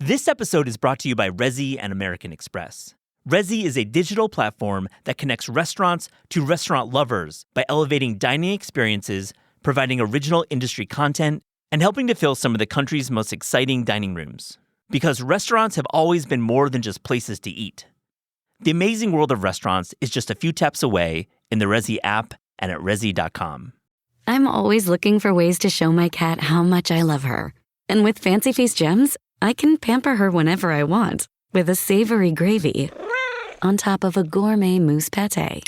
This episode is brought to you by Resy and American Express. Resy is a digital platform that connects restaurants to restaurant lovers by elevating dining experiences, providing original industry content, and helping to fill some of the country's most exciting dining rooms. Because restaurants have always been more than just places to eat. The amazing world of restaurants is just a few taps away in the Resy app and at resy.com. I'm always looking for ways to show my cat how much I love her. And with Fancy Feast Gems, I can pamper her whenever I want with a savory gravy on top of a gourmet mousse pâté.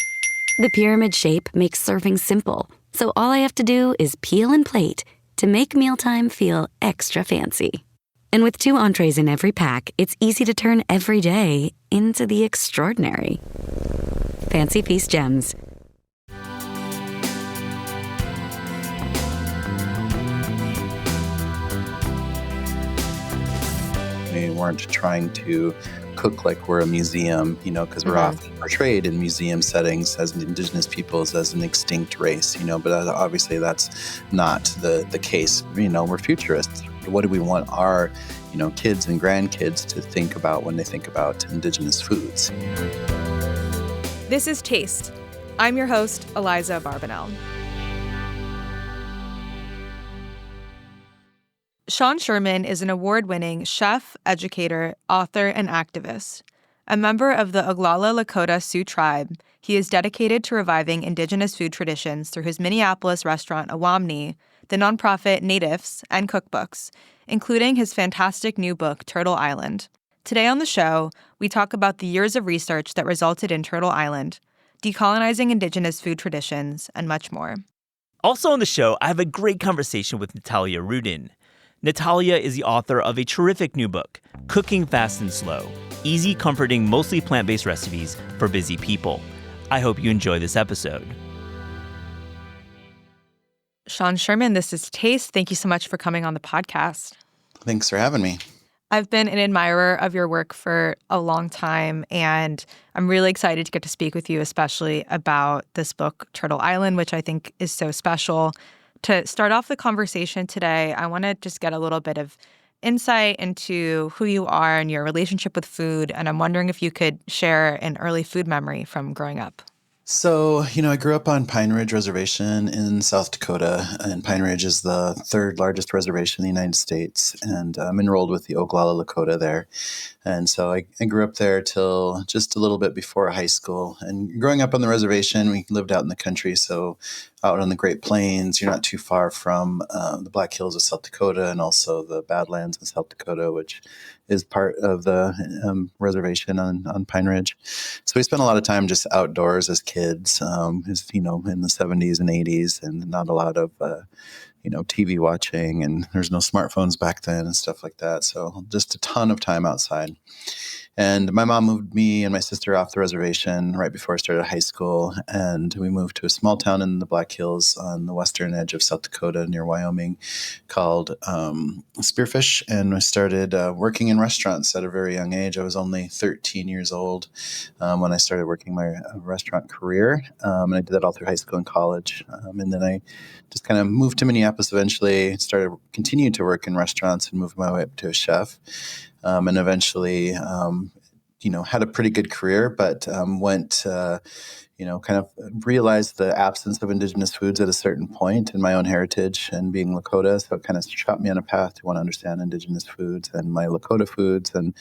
The pyramid shape makes serving simple, so all I have to do is peel and plate to make mealtime feel extra fancy. And with 2 entrees in every pack, it's easy to turn every day into the extraordinary. Fancy Feast Gems. We weren't trying to cook like we're a museum, because we're often portrayed in museum settings as Indigenous peoples as an extinct race, but obviously that's not the case. We're futurists. What do we want our, kids and grandkids to think about when they think about Indigenous foods? This is Taste. I'm your host, Eliza Barbanel. Sherman is an award-winning chef, educator, author, and activist. A member of the Oglala Lakota Sioux tribe, he is dedicated to reviving Indigenous food traditions through his Minneapolis restaurant Awamni, the nonprofit Natives, and cookbooks, including his fantastic new book, Turtle Island. Today on the show, we talk about the years of research that resulted in Turtle Island, decolonizing Indigenous food traditions, and much more. Also on the show, I have a great conversation with Natalia Rudin. Natalia is the author of a terrific new book, Cooking Fast and Slow, Easy, Comforting, Mostly Plant-Based Recipes for Busy People. I hope you enjoy this episode. Sherman, this is Taste. Thank you so much for coming on the podcast. Thanks for having me. I've been an admirer of your work for a long time, and I'm really excited to get to speak with you, especially about this book, Turtle Island, which I think is so special. To start off the conversation today, I want to just get a little bit of insight into who you are and your relationship with food, and I'm wondering if you could share an early food memory from growing up. So, I grew up on Pine Ridge Reservation in South Dakota, and Pine Ridge is the 3rd largest reservation in the United States, and I'm enrolled with the Oglala Lakota there. And so I grew up there till just a little bit before high school. And growing up on the reservation, we lived out in the country, so out on the Great Plains. You're not too far from the Black Hills of South Dakota and also the Badlands in South Dakota, which is part of the reservation on Pine Ridge. So we spent a lot of time just outdoors as kids, in the 70s and 80s, and not a lot of TV watching, and there's no smartphones back then and stuff like that. So just a ton of time outside. And my mom moved me and my sister off the reservation right before I started high school. And we moved to a small town in the Black Hills on the western edge of South Dakota near Wyoming called Spearfish. And I started working in restaurants at a very young age. I was only 13 years old when I started working my restaurant career. And I did that all through high school and college. And then I just kind of moved to Minneapolis eventually, continued to work in restaurants and moved my way up to a chef. And eventually, had a pretty good career, but went, kind of realized the absence of Indigenous foods at a certain point in my own heritage and being Lakota. So it kind of shot me on a path to want to understand Indigenous foods and my Lakota foods and,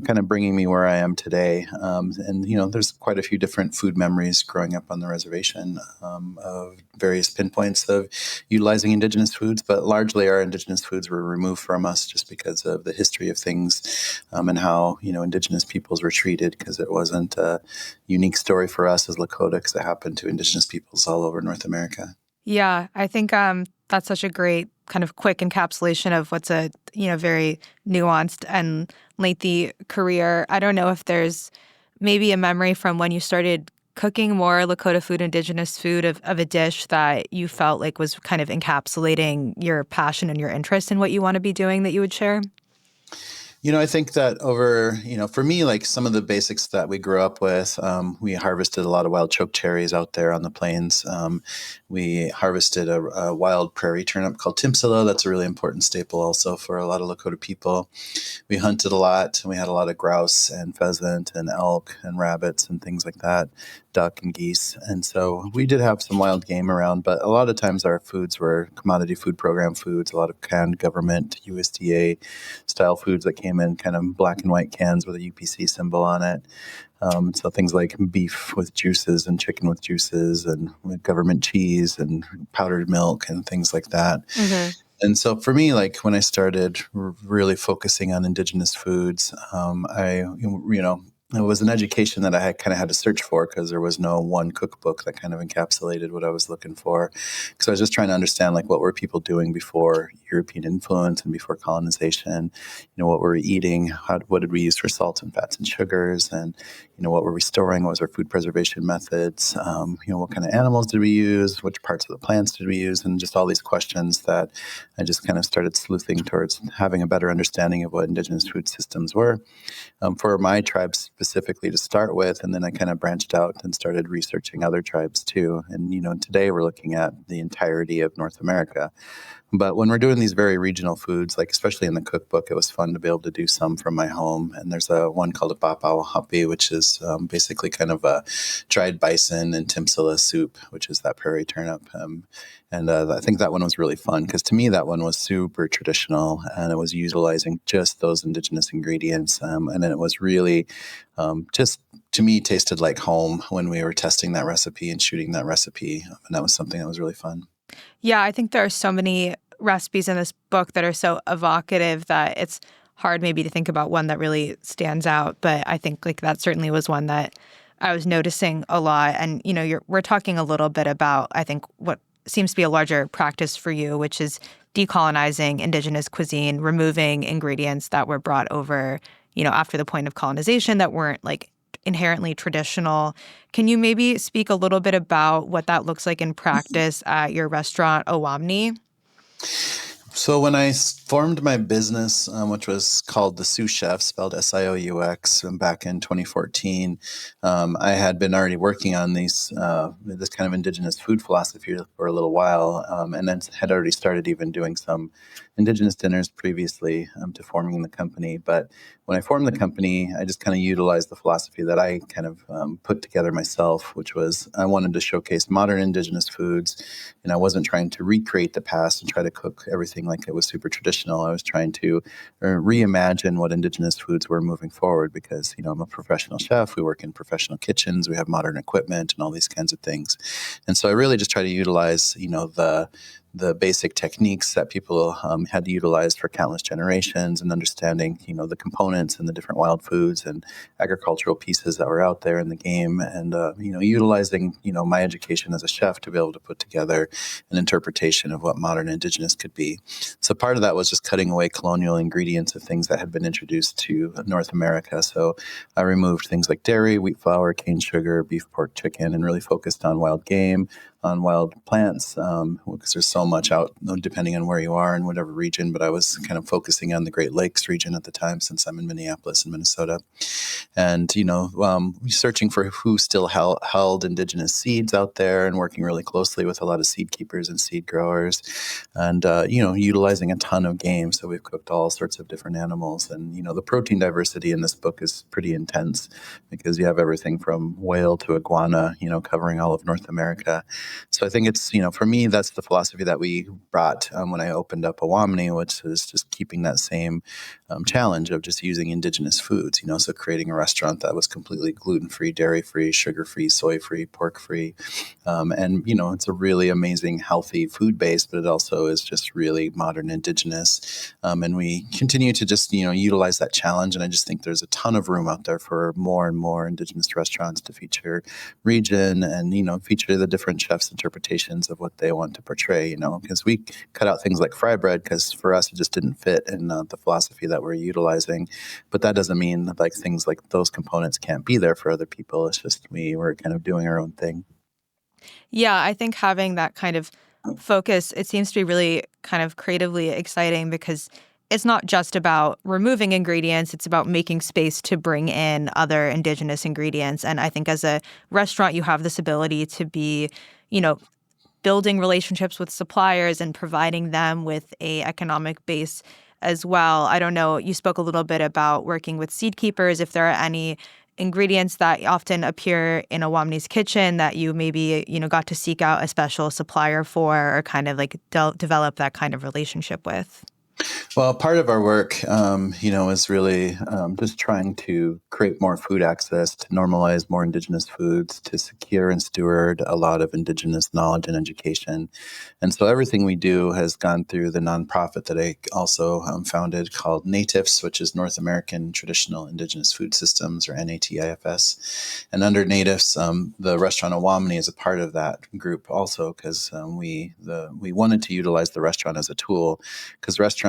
kind of bringing me where I am today. There's quite a few different food memories growing up on the reservation of various pinpoints of utilizing Indigenous foods, but largely our Indigenous foods were removed from us just because of the history of things and how, Indigenous peoples were treated, because it wasn't a unique story for us as Lakota, because it happened to Indigenous peoples all over North America. Yeah, I think that's such a great kind of quick encapsulation of what's a, very nuanced and lengthy career. I don't know if there's maybe a memory from when you started cooking more Lakota food, Indigenous food of a dish that you felt like was kind of encapsulating your passion and your interest in what you want to be doing that you would share? I think that for me, like some of the basics that we grew up with, we harvested a lot of wild choke cherries out there on the plains. We harvested a wild prairie turnip called Timpsila. That's a really important staple also for a lot of Lakota people. We hunted a lot, and we had a lot of grouse and pheasant and elk and rabbits and things like that, duck and geese. And so we did have some wild game around, but a lot of times our foods were commodity food program foods, a lot of canned government USDA style foods that came in kind of black and white cans with a UPC symbol on it. So things like beef with juices and chicken with juices and with government cheese and powdered milk and things like that. Mm-hmm. And so for me, like when I started really focusing on Indigenous foods, it was an education that I had kind of had to search for because there was no one cookbook that kind of encapsulated what I was looking for. Because I was just trying to understand like what were people doing before European influence and before colonization. What were we eating? What did we use for salts and fats and sugars? And what were we storing? What was our food preservation methods? What kind of animals did we use? Which parts of the plants did we use? And just all these questions that I just kind of started sleuthing towards having a better understanding of what Indigenous food systems were. For my tribe specifically to start with, and then I kind of branched out and started researching other tribes too. And today we're looking at the entirety of North America. But when we're doing these very regional foods, like especially in the cookbook, it was fun to be able to do some from my home. And there's one called a papawahapi, which is basically kind of a dried bison and Timpsila soup, which is that prairie turnip. I think that one was really fun because to me that one was super traditional and it was utilizing just those Indigenous ingredients. And then it was really just, to me, tasted like home when we were testing that recipe and shooting that recipe. And that was something that was really fun. Yeah, I think there are so many recipes in this book that are so evocative that it's hard maybe to think about one that really stands out. But I think like that certainly was one that I was noticing a lot. And, we're talking a little bit about, I think, what seems to be a larger practice for you, which is decolonizing Indigenous cuisine, removing ingredients that were brought over, after the point of colonization that weren't like inherently traditional. Can you maybe speak a little bit about what that looks like in practice at your restaurant, Owamni? So when I formed my business, which was called The Sous Chef, spelled SIOUX, back in 2014, I had been already working on this kind of Indigenous food philosophy for a little while, and then had already started even doing some Indigenous dinners previously to forming the company. But when I formed the company, I just kind of utilized the philosophy that I kind of put together myself, which was I wanted to showcase modern Indigenous foods, and I wasn't trying to recreate the past and try to cook everything like it was super traditional. I was trying to reimagine what Indigenous foods were moving forward because, I'm a professional chef. We work in professional kitchens. We have modern equipment and all these kinds of things. And so I really just try to utilize, the basic techniques that people had utilized for countless generations and understanding, the components and the different wild foods and agricultural pieces that were out there in the game and, utilizing, my education as a chef to be able to put together an interpretation of what modern Indigenous could be. So part of that was just cutting away colonial ingredients of things that had been introduced to North America. So I removed things like dairy, wheat flour, cane sugar, beef, pork, chicken, and really focused on wild game, on wild plants, because there's so much out, depending on where you are in whatever region. But I was kind of focusing on the Great Lakes region at the time, since I'm in Minneapolis and Minnesota. And, searching for who still held Indigenous seeds out there and working really closely with a lot of seed keepers and seed growers and, utilizing a ton of game. So we've cooked all sorts of different animals. And, the protein diversity in this book is pretty intense because you have everything from whale to iguana, covering all of North America. So I think it's, for me, that's the philosophy that we brought when I opened up Owamni, which is just keeping that same challenge of just using Indigenous foods, so creating a restaurant that was completely gluten-free, dairy-free, sugar-free, soy-free, pork-free. And, it's a really amazing, healthy food base, but it also is just really modern Indigenous. And we continue to just, utilize that challenge. And I just think there's a ton of room out there for more and more Indigenous restaurants to feature region and, feature the different chefs' interpretations of what they want to portray, because we cut out things like fry bread because for us it just didn't fit in the philosophy that we're utilizing. But that doesn't mean that like things like those components can't be there for other people. It's just we were kind of doing our own thing. Yeah, I think having that kind of focus, it seems to be really kind of creatively exciting because it's not just about removing ingredients, it's about making space to bring in other Indigenous ingredients. And I think as a restaurant, you have this ability to be, building relationships with suppliers and providing them with a economic base as well. I don't know, you spoke a little bit about working with seed keepers, if there are any ingredients that often appear in Awamni's kitchen that you maybe, got to seek out a special supplier for or kind of like develop that kind of relationship with. Well, part of our work, is really just trying to create more food access, to normalize more Indigenous foods, to secure and steward a lot of Indigenous knowledge and education. And so everything we do has gone through the nonprofit that I also founded called NATIFS, which is North American Traditional Indigenous Food Systems, or NATIFS. And under NATIFS, the restaurant Awamni is a part of that group also, because we wanted to utilize the restaurant as a tool, because restaurants,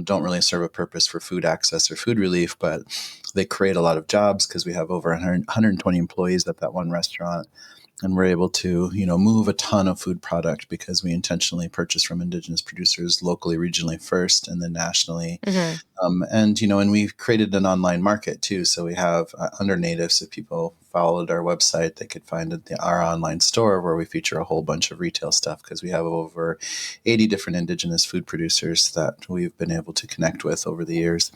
don't really serve a purpose for food access or food relief, but they create a lot of jobs because we have over 120 employees at that one restaurant. And we're able to, move a ton of food product because we intentionally purchase from Indigenous producers locally, regionally first, and then nationally. Mm-hmm. And we've created an online market too. So we have under NATIVS, if people followed our website, they could find our online store where we feature a whole bunch of retail stuff because we have over 80 different Indigenous food producers that we've been able to connect with over the years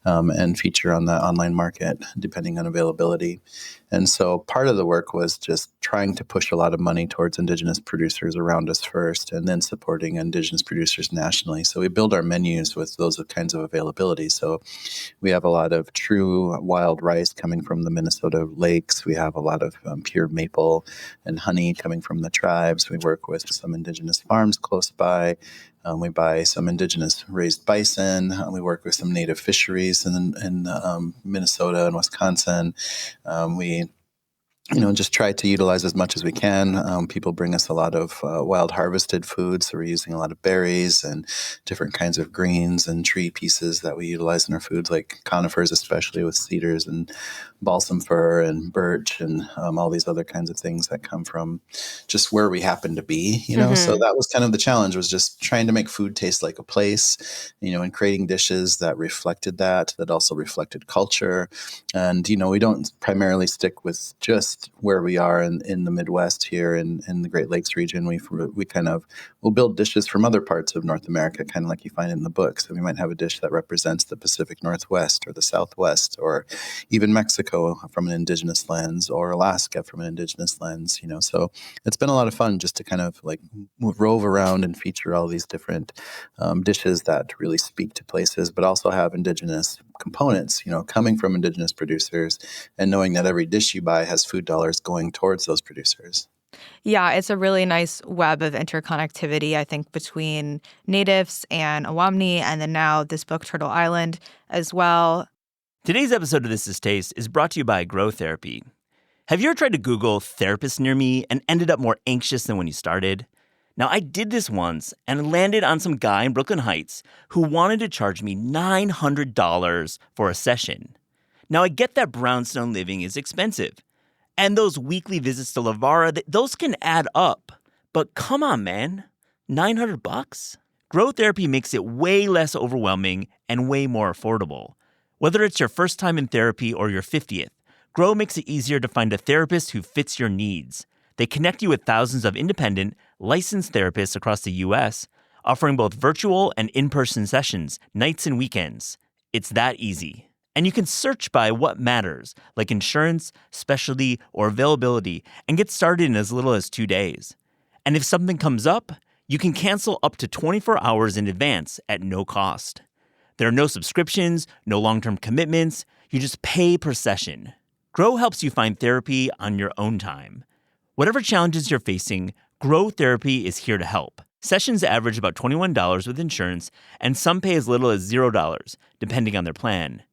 and feature on the online market depending on availability. And so part of the work was just trying to push a lot of money towards Indigenous producers around us first, and then supporting Indigenous producers nationally. So we build our menus with those kinds of availability. So we have a lot of true wild rice coming from the Minnesota lakes. We have a lot of pure maple and honey coming from the tribes. We work with some Indigenous farms close by. We buy some Indigenous raised bison. We work with some native fisheries in Minnesota and Wisconsin. We just try to utilize as much as we can. People bring us a lot of wild harvested foods. So we're using a lot of berries and different kinds of greens and tree pieces that we utilize in our foods, like conifers, especially with cedars and balsam fir and birch and all these other kinds of things that come from just where we happen to be, Mm-hmm. So that was kind of the challenge, was just trying to make food taste like a place, and creating dishes that reflected that also reflected culture. And, we don't primarily stick with just where we are in the Midwest here in the Great Lakes region. We'll build dishes from other parts of North America, kind of like you find in the book. So we might have a dish that represents the Pacific Northwest or the Southwest, or even Mexico from an Indigenous lens, or Alaska from an Indigenous lens, So it's been a lot of fun just to kind of like rove around and feature all these different dishes that really speak to places, but also have Indigenous components, coming from Indigenous producers, and knowing that every dish you buy has food dollars going towards those producers. Yeah, it's a really nice web of interconnectivity, I think, between natives and Awamni, and then now this book, Turtle Island, as well. Today's episode of This Is Taste is brought to you by Grow Therapy. Have you ever tried to Google therapist near me and ended up more anxious than when you started? Now, I did this once and landed on some guy in Brooklyn Heights who wanted to charge me $900 for a session. Now, I get that brownstone living is expensive, and those weekly visits to Lavara, those can add up. But come on, man, $900? Grow Therapy makes it way less overwhelming and way more affordable. Whether it's your first time in therapy or your 50th, Grow makes it easier to find a therapist who fits your needs. They connect you with thousands of independent, licensed therapists across the U.S., offering both virtual and in-person sessions, nights and weekends. It's that easy. And you can search by what matters, like insurance, specialty, or availability, and get started in as little as 2 days. And if something comes up, you can cancel up to 24 hours in advance at no cost. There are no subscriptions, no long-term commitments. You just pay per session. Grow helps you find therapy on your own time. Whatever challenges you're facing, Grow Therapy is here to help. Sessions average about $21 with insurance, and some pay as little as $0, depending on their plan.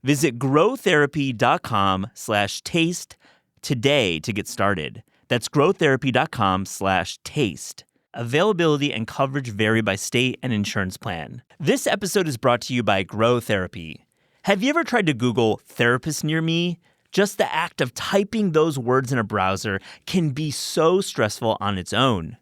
Visit growtherapy.com/taste today to get started. That's growtherapy.com/taste. Availability and coverage vary by state and insurance plan. This episode is brought to you by Grow Therapy. Have you ever tried to Google therapist near me? Just the act of typing those words in a browser can be so stressful on its own.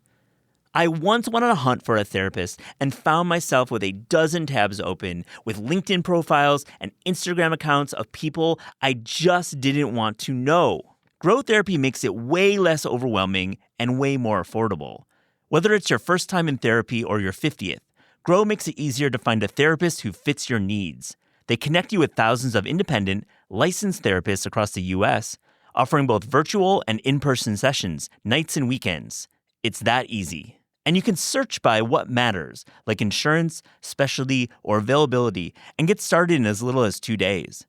I once went on a hunt for a therapist and found myself with a dozen tabs open with LinkedIn profiles and Instagram accounts of people I just didn't want to know. Grow Therapy makes it way less overwhelming and way more affordable. Whether it's your first time in therapy or your 50th, Grow makes it easier to find a therapist who fits your needs. They connect you with thousands of independent, licensed therapists across the U.S., offering both virtual and in-person sessions, nights and weekends. It's that easy. And you can search by what matters, like insurance, specialty, or availability, and get started in as little as 2 days.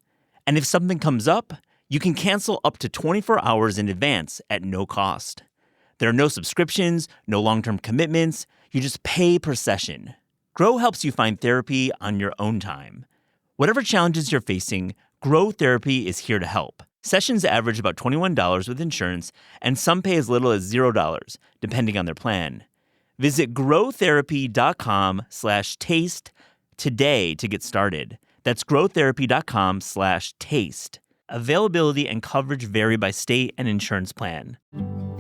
And if something comes up, you can cancel up to 24 hours in advance at no cost. There are no subscriptions, no long-term commitments. You just pay per session. Grow helps you find therapy on your own time. Whatever challenges you're facing, Grow Therapy is here to help. Sessions average about $21 with insurance, and some pay as little as $0, depending on their plan. Visit growtherapy.com/taste today to get started. That's growtherapy.com/taste. Availability and coverage vary by state and insurance plan.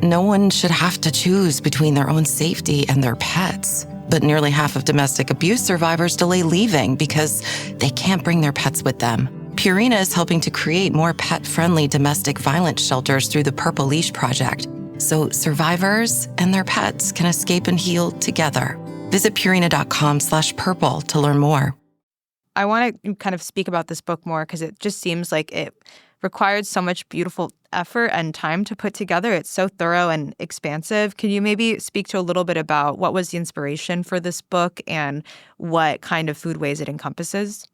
No one should have to choose between their own safety and their pets. But nearly half of domestic abuse survivors delay leaving because they can't bring their pets with them. Purina is helping to create more pet-friendly domestic violence shelters through the Purple Leash Project, so survivors and their pets can escape and heal together. Visit Purina.com/purple to learn more. I want to kind of speak about this book more because it just seems like it required so much beautiful effort and time to put together. It's so thorough and expansive. Can you maybe speak to a little bit about what was the inspiration for this book and what kind of foodways it encompasses?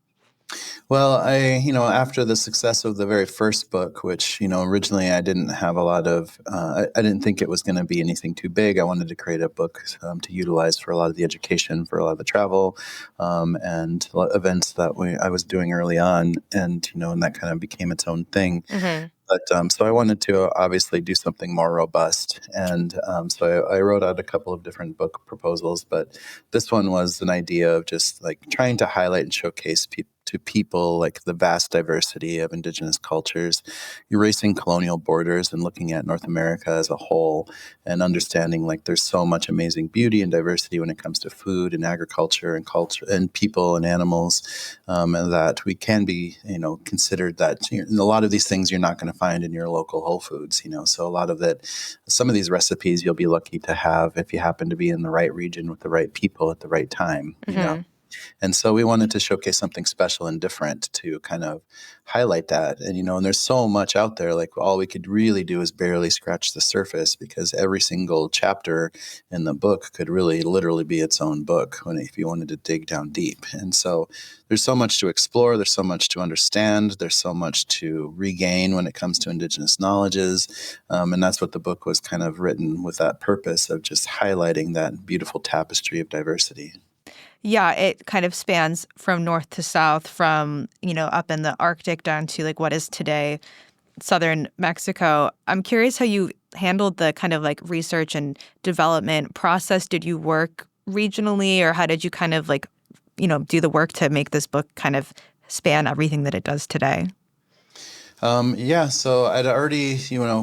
Well, after the success of the very first book, which, originally I didn't have a lot of, I didn't think it was going to be anything too big. I wanted to create a book to utilize for a lot of the education, for a lot of the travel, and events that I was doing early on. And that kind of became its own thing. Mm-hmm. But so I wanted to obviously do something more robust. And so I wrote out a couple of different book proposals. But this one was an idea of just like trying to highlight and showcase to people like the vast diversity of Indigenous cultures, erasing colonial borders and looking at North America as a whole and understanding like there's so much amazing beauty and diversity when it comes to food and agriculture and culture and people and animals, and that we can be, considered that a lot of these things you're not going to find in your local Whole Foods, so a lot of it, some of these recipes you'll be lucky to have if you happen to be in the right region with the right people at the right time, Mm-hmm. And so we wanted to showcase something special and different to kind of highlight that. And, and there's so much out there, like all we could really do is barely scratch the surface because every single chapter in the book could really literally be its own book if you wanted to dig down deep. And so there's so much to explore. There's so much to understand. There's so much to regain when it comes to Indigenous knowledges. And that's what the book was kind of written with, that purpose of just highlighting that beautiful tapestry of diversity. Yeah, it kind of spans from north to south, from, up in the Arctic down to like what is today southern Mexico. I'm curious how you handled the kind of like research and development process. Did you work regionally, or how did you kind of like, do the work to make this book kind of span everything that it does today? So I'd already,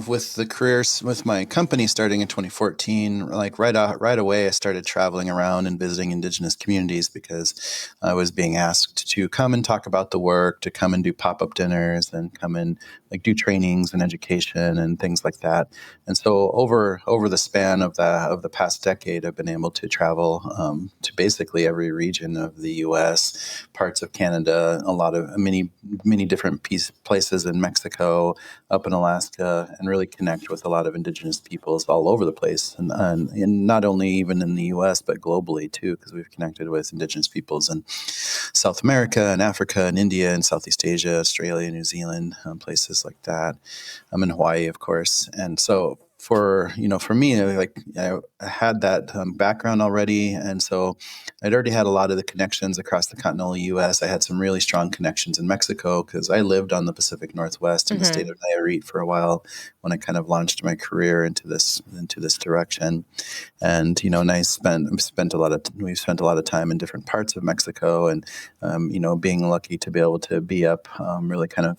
with the careers with my company starting in 2014, like right away, I started traveling around and visiting Indigenous communities because I was being asked to come and talk about the work, to come and do pop-up dinners and come and like do trainings and education and things like that. And so over the span of the past decade, I've been able to travel to basically every region of the U.S., parts of Canada, a lot of many different places in Mexico, up in Alaska, and really connect with a lot of Indigenous peoples all over the place, and not only even in the U.S. but globally too, because we've connected with Indigenous peoples in South America and Africa and India and Southeast Asia, Australia, New Zealand, places like that. I'm in Hawaii, of course, and so. For me, like I had that background already, and so I'd already had a lot of the connections across the continental U.S. I had some really strong connections in Mexico because I lived on the Pacific Northwest in the state of Nayarit for a while when I kind of launched my career into this direction. And and we've spent a lot of time in different parts of Mexico, and being lucky to be able to be up really kind of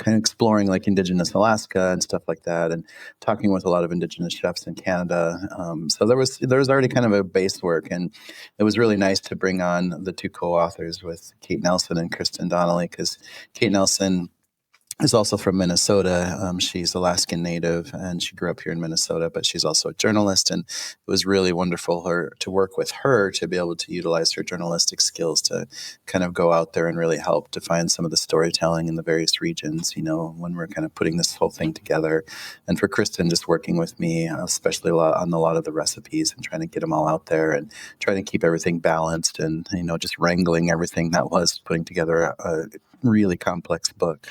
exploring like Indigenous Alaska and stuff like that, and talking with a lot of Indigenous chefs in Canada. So there was already kind of a base work, and it was really nice to bring on the two co-authors with Kate Nelson and Kristen Donnelly, because Kate Nelson is also from Minnesota. She's Alaskan Native, and she grew up here in Minnesota, but she's also a journalist. And it was really wonderful to work with her to be able to utilize her journalistic skills to kind of go out there and really help define some of the storytelling in the various regions, when we're kind of putting this whole thing together. And for Kristen, just working with me, especially on a lot of the recipes and trying to get them all out there and trying to keep everything balanced and, just wrangling everything that was putting together a really complex book.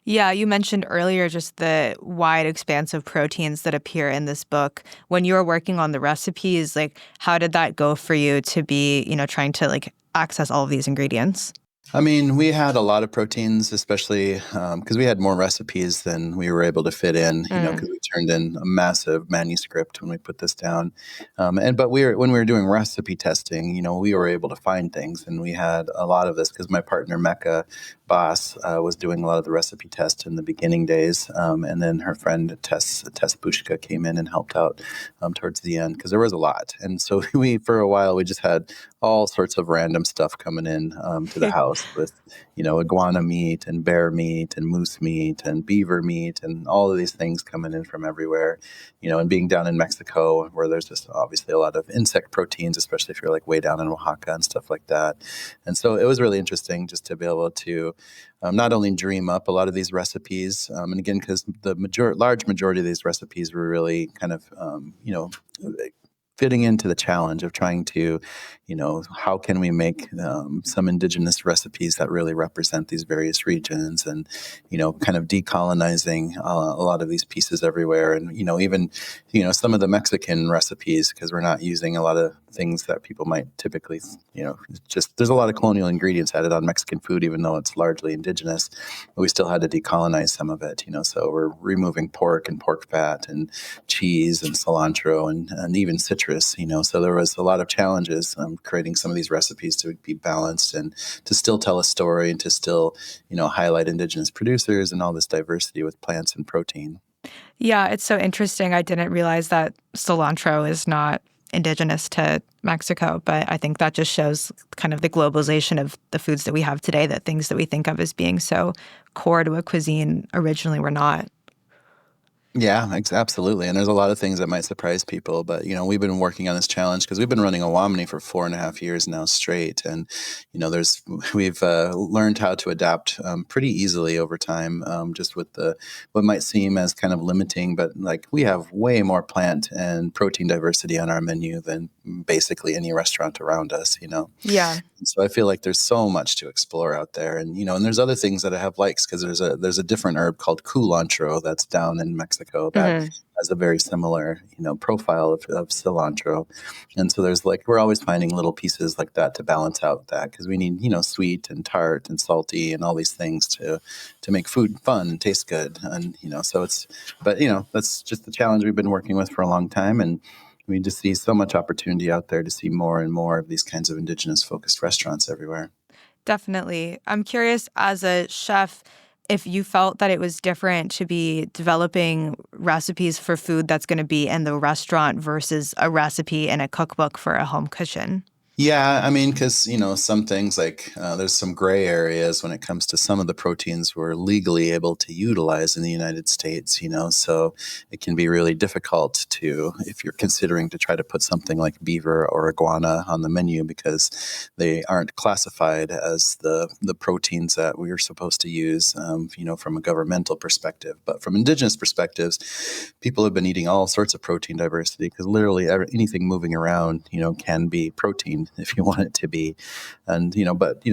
Yeah, you mentioned earlier just the wide expanse of proteins that appear in this book. When you were working on the recipes, how did that go for you to be, trying to access all of these ingredients? I mean, we had a lot of proteins, especially because we had more recipes than we were able to fit in, because we turned in a massive manuscript when we put this down. But when we were doing recipe testing, we were able to find things, and we had a lot of this because my partner, Mecca Boss, was doing a lot of the recipe tests in the beginning days. And then her friend, Tess Bushka, came in and helped out towards the end because there was a lot. And so for a while, we just had all sorts of random stuff coming in to the house with, iguana meat and bear meat and moose meat and beaver meat and all of these things coming in from everywhere, and being down in Mexico where there's just obviously a lot of insect proteins, especially if you're way down in Oaxaca and stuff like that. And so it was really interesting just to be able to not only dream up a lot of these recipes, and again, because the large majority of these recipes were really kind of, fitting into the challenge of trying to, how can we make some indigenous recipes that really represent these various regions and, kind of decolonizing a lot of these pieces everywhere. And, even, some of the Mexican recipes, because we're not using a lot of things that people might typically, just there's a lot of colonial ingredients added on Mexican food, even though it's largely indigenous, but we still had to decolonize some of it, so we're removing pork and pork fat and cheese and cilantro and even citrus, so there was a lot of challenges creating some of these recipes to be balanced and to still tell a story and to still, highlight indigenous producers and all this diversity with plants and protein. Yeah, it's so interesting. I didn't realize that cilantro is not indigenous to Mexico, but I think that just shows kind of the globalization of the foods that we have today, that things that we think of as being so core to a cuisine originally were not. Yeah, absolutely. And there's a lot of things that might surprise people. But, we've been working on this challenge because we've been running Awamini for 4.5 years now straight. And, we've learned how to adapt pretty easily over time, just with what might seem as kind of limiting. But we have way more plant and protein diversity on our menu than basically any restaurant around us, Yeah. So I feel like there's so much to explore out there. And, and there's other things that I have likes because there's a different herb called culantro that's down in Mexico that has a very similar, profile of cilantro. And so there's we're always finding little pieces like that to balance out that because we need, sweet and tart and salty and all these things to make food fun and taste good. And, that's just the challenge we've been working with for a long time. And we just see so much opportunity out there to see more and more of these kinds of indigenous focused restaurants everywhere. Definitely. I'm curious, as a chef, if you felt that it was different to be developing recipes for food that's going to be in the restaurant versus a recipe in a cookbook for a home kitchen. Yeah, I mean, because, some things there's some gray areas when it comes to some of the proteins we're legally able to utilize in the United States, so it can be really difficult if you're considering to try to put something like beaver or iguana on the menu because they aren't classified as the proteins that we're supposed to use, from a governmental perspective. But from indigenous perspectives, people have been eating all sorts of protein diversity because literally anything moving around, can be protein if you want it to be. And,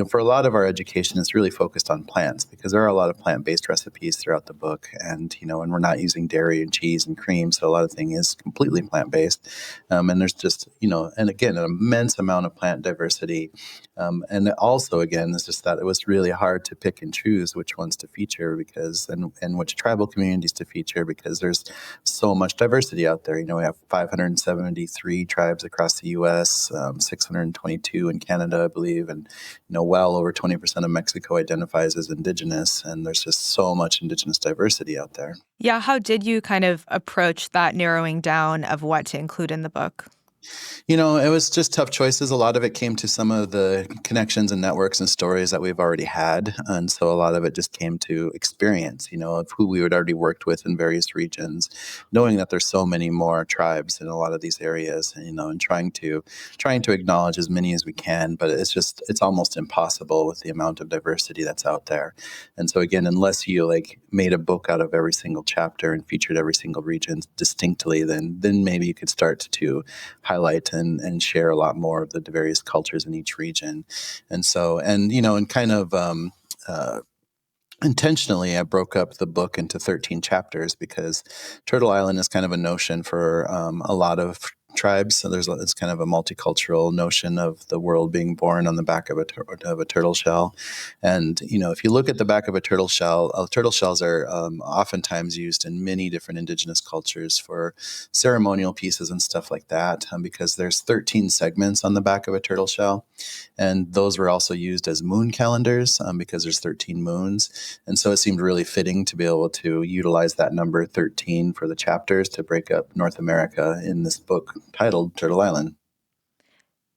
for a lot of our education, it's really focused on plants because there are a lot of plant-based recipes throughout the book. And, and we're not using dairy and cheese and cream. So a lot of things is completely plant-based. And there's just, and again, an immense amount of plant diversity. And also, again, it's just that it was really hard to pick and choose which ones to feature and which tribal communities to feature because there's so much diversity out there. We have 573 tribes across the U.S., 622 in Canada, I believe, and well over 20% of Mexico identifies as indigenous, and there's just so much indigenous diversity out there. Yeah, how did you kind of approach that narrowing down of what to include in the book? It was just tough choices. A lot of it came to some of the connections and networks and stories that we've already had. And so a lot of it just came to experience, of who we had already worked with in various regions, knowing that there's so many more tribes in a lot of these areas, and trying to acknowledge as many as we can. But it's almost impossible with the amount of diversity that's out there. And so again, unless you like made a book out of every single chapter and featured every single region distinctly, then maybe you could start to highlight and share a lot more of the various cultures in each region. And so, and kind of intentionally, I broke up the book into 13 chapters because Turtle Island is kind of a notion for a lot of tribes. So it's kind of a multicultural notion of the world being born on the back of a turtle shell. And, if you look at the back of a turtle shells are oftentimes used in many different indigenous cultures for ceremonial pieces and stuff like that, because there's 13 segments on the back of a turtle shell. And those were also used as moon calendars because there's 13 moons. And so it seemed really fitting to be able to utilize that number 13 for the chapters to break up North America in this book titled Turtle Island.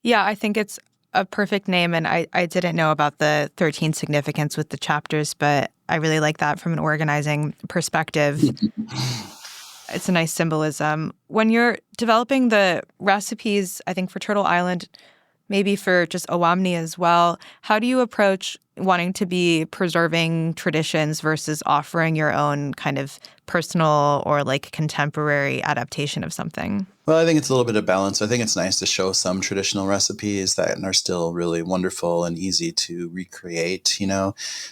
Yeah, I think it's a perfect name. And I didn't know about the 13 significance with the chapters, but I really like that from an organizing perspective. It's a nice symbolism. When you're developing the recipes, I think for Turtle Island, maybe for just Owamni as well, how do you approach wanting to be preserving traditions versus offering your own kind of personal or like contemporary adaptation of something? Well, I think it's a little bit of balance. I think it's nice to show some traditional recipes that are still really wonderful and easy to recreate,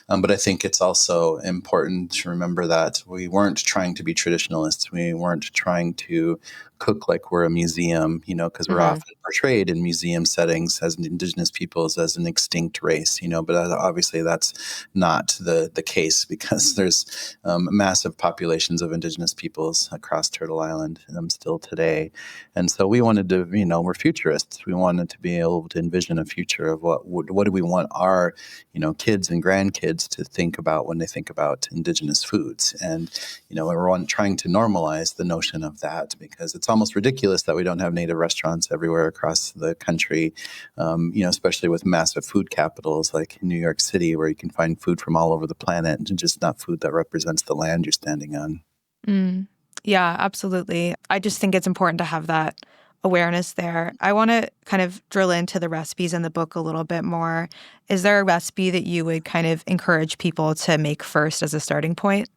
But I think it's also important to remember that we weren't trying to be traditionalists. We weren't trying to cook like we're a museum, because we're often portrayed in museum settings as indigenous peoples as an extinct race, but obviously that's not the case because there's massive populations of indigenous peoples across Turtle Island still today. And so we wanted to, we're futurists. We wanted to be able to envision a future of what do we want our, kids and grandkids to think about when they think about indigenous foods. And, we're trying to normalize the notion of that because it's almost ridiculous that we don't have native restaurants everywhere across the country, especially with massive food capitals like New York City, where you can find food from all over the planet and just not food that represents the land you're standing on. Yeah, absolutely. I just think it's important to have that awareness there. I want to kind of drill into the recipes in the book a little bit more. Is there a recipe that you would kind of encourage people to make first as a starting point?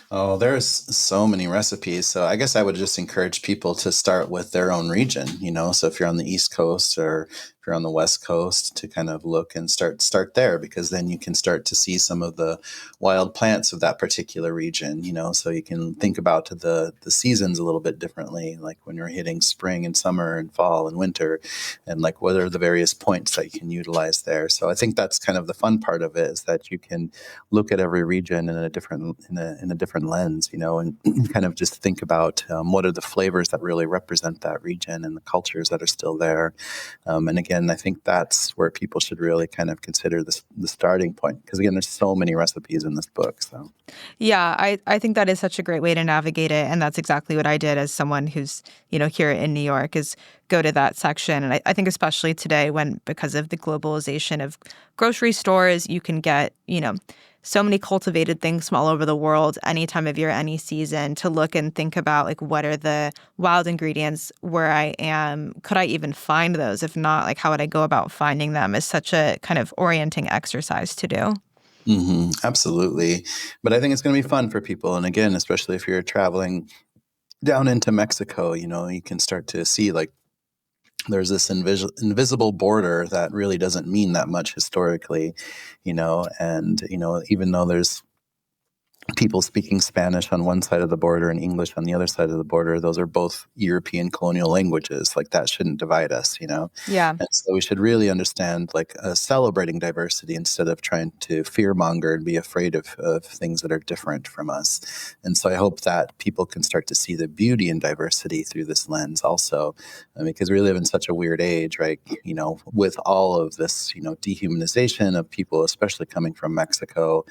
Oh, there's so many recipes. So I guess I would just encourage people to start with their own region, So if you're on the East Coast or if you're on the West Coast, to kind of look and start there, because then you can start to see some of the wild plants of that particular region, so you can think about the seasons a little bit differently, like when you're hitting spring and summer and fall and winter, and like what are the various points that you can utilize there. So I think that's kind of the fun part of it, is that you can look at every region in a different lens, and kind of just think about what are the flavors that really represent that region and the cultures that are still there. And again, I think that's where people should really kind of consider the starting point, because again, there's so many recipes in this book. So Yeah, I think that is such a great way to navigate it. And that's exactly what I did as someone who's, here in New York, is go to that section. And I think especially today when, because of the globalization of grocery stores, you can get, so many cultivated things from all over the world any time of year, any season, to look and think about like what are the wild ingredients where I am. Could I even find those? If not, like how would I go about finding them is such a kind of orienting exercise to do. Absolutely. But I think it's going to be fun for people. And again, especially if you're traveling down into Mexico, you can start to see like there's this invisible border that really doesn't mean that much historically, and, even though there's people speaking Spanish on one side of the border and English on the other side of the border, those are both European colonial languages. Like that shouldn't divide us, Yeah. And so we should really understand like celebrating diversity instead of trying to fearmonger and be afraid of things that are different from us. And so I hope that people can start to see the beauty in diversity through this lens also, because we live in such a weird age, right? With all of this, dehumanization of people, especially coming from Mexico,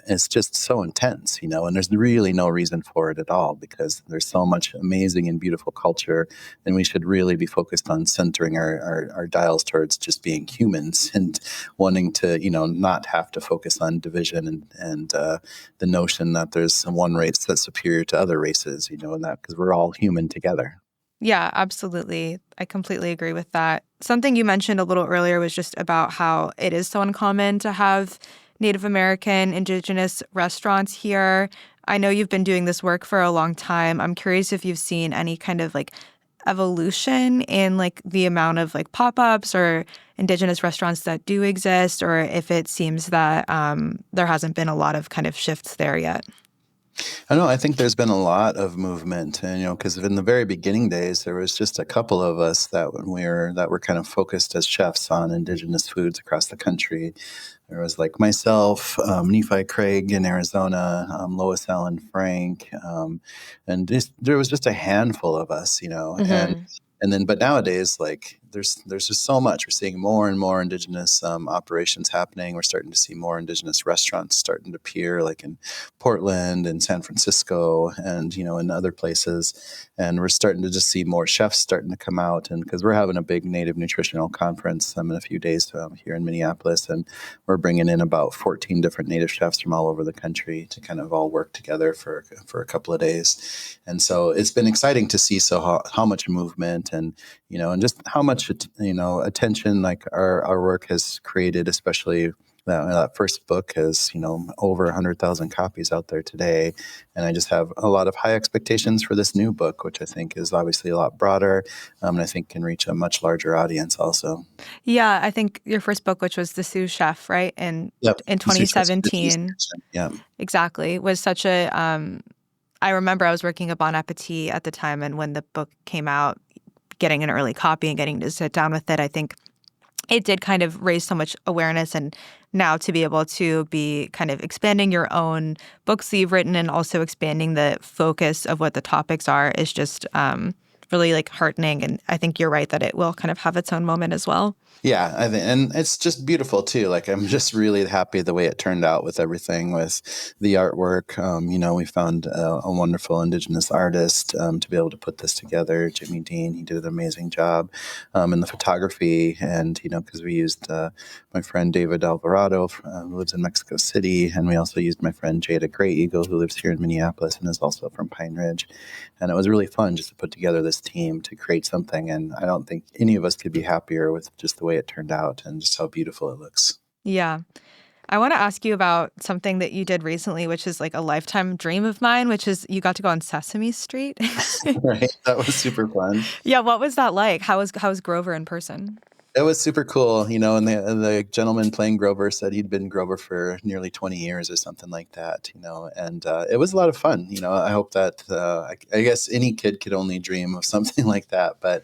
it's just so tense, and there's really no reason for it at all because there's so much amazing and beautiful culture, and we should really be focused on centering our dials towards just being humans and wanting to, not have to focus on division and the notion that there's one race that's superior to other races, and that because we're all human together. Yeah, absolutely. I completely agree with that. Something you mentioned a little earlier was just about how it is so uncommon to have Native American, Indigenous restaurants here. I know you've been doing this work for a long time. I'm curious if you've seen any kind of like evolution in like the amount of like pop-ups or Indigenous restaurants that do exist, or if it seems that there hasn't been a lot of kind of shifts there yet. I know. I think there's been a lot of movement, and because in the very beginning days, there was just a couple of us that were kind of focused as chefs on Indigenous foods across the country. There was like myself, Nephi Craig in Arizona, Lois Allen Frank, and there was just a handful of us, and then, but nowadays, like there's just so much. We're seeing more and more Indigenous operations happening. We're starting to see more Indigenous restaurants starting to appear, like in Portland and San Francisco, and in other places. And we're starting to just see more chefs starting to come out, and because we're having a big Native nutritional conference in a few days here in Minneapolis, and we're bringing in about 14 different Native chefs from all over the country to kind of all work together for a couple of days. And so it's been exciting to see how much movement and and just how much attention like our work has created, especially that first book has over 100,000 copies out there today, and I just have a lot of high expectations for this new book, which I think is obviously a lot broader, and I think can reach a much larger audience also. Yeah, I think your first book, which was The Sous Chef, right? Yep. In 2017. Yeah. Exactly. Was such a I remember I was working at Bon Appetit at the time, and when the book came out, getting an early copy and getting to sit down with it, I think it did kind of raise so much awareness. And now to be able to be kind of expanding your own books that you've written and also expanding the focus of what the topics are is just really like heartening. And I think you're right that it will kind of have its own moment as well. Yeah, I think, and it's just beautiful too. Like I'm just really happy the way it turned out with everything, with the artwork. We found a wonderful Indigenous artist to be able to put this together. Jimmy Dean, he did an amazing job in the photography, and because we used my friend David Alvarado, who lives in Mexico City, and we also used my friend Jada Gray Eagle, who lives here in Minneapolis and is also from Pine Ridge. And it was really fun just to put together this team to create something. And I don't think any of us could be happier with just the way it turned out and just how beautiful it looks. Yeah. I want to ask you about something that you did recently, which is like a lifetime dream of mine, which is you got to go on Sesame Street. Right. That was super fun. Yeah. What was that like? How was Grover in person? It was super cool, and the gentleman playing Grover said he'd been Grover for nearly 20 years or something like that, and it was a lot of fun. I hope that, I guess any kid could only dream of something like that. But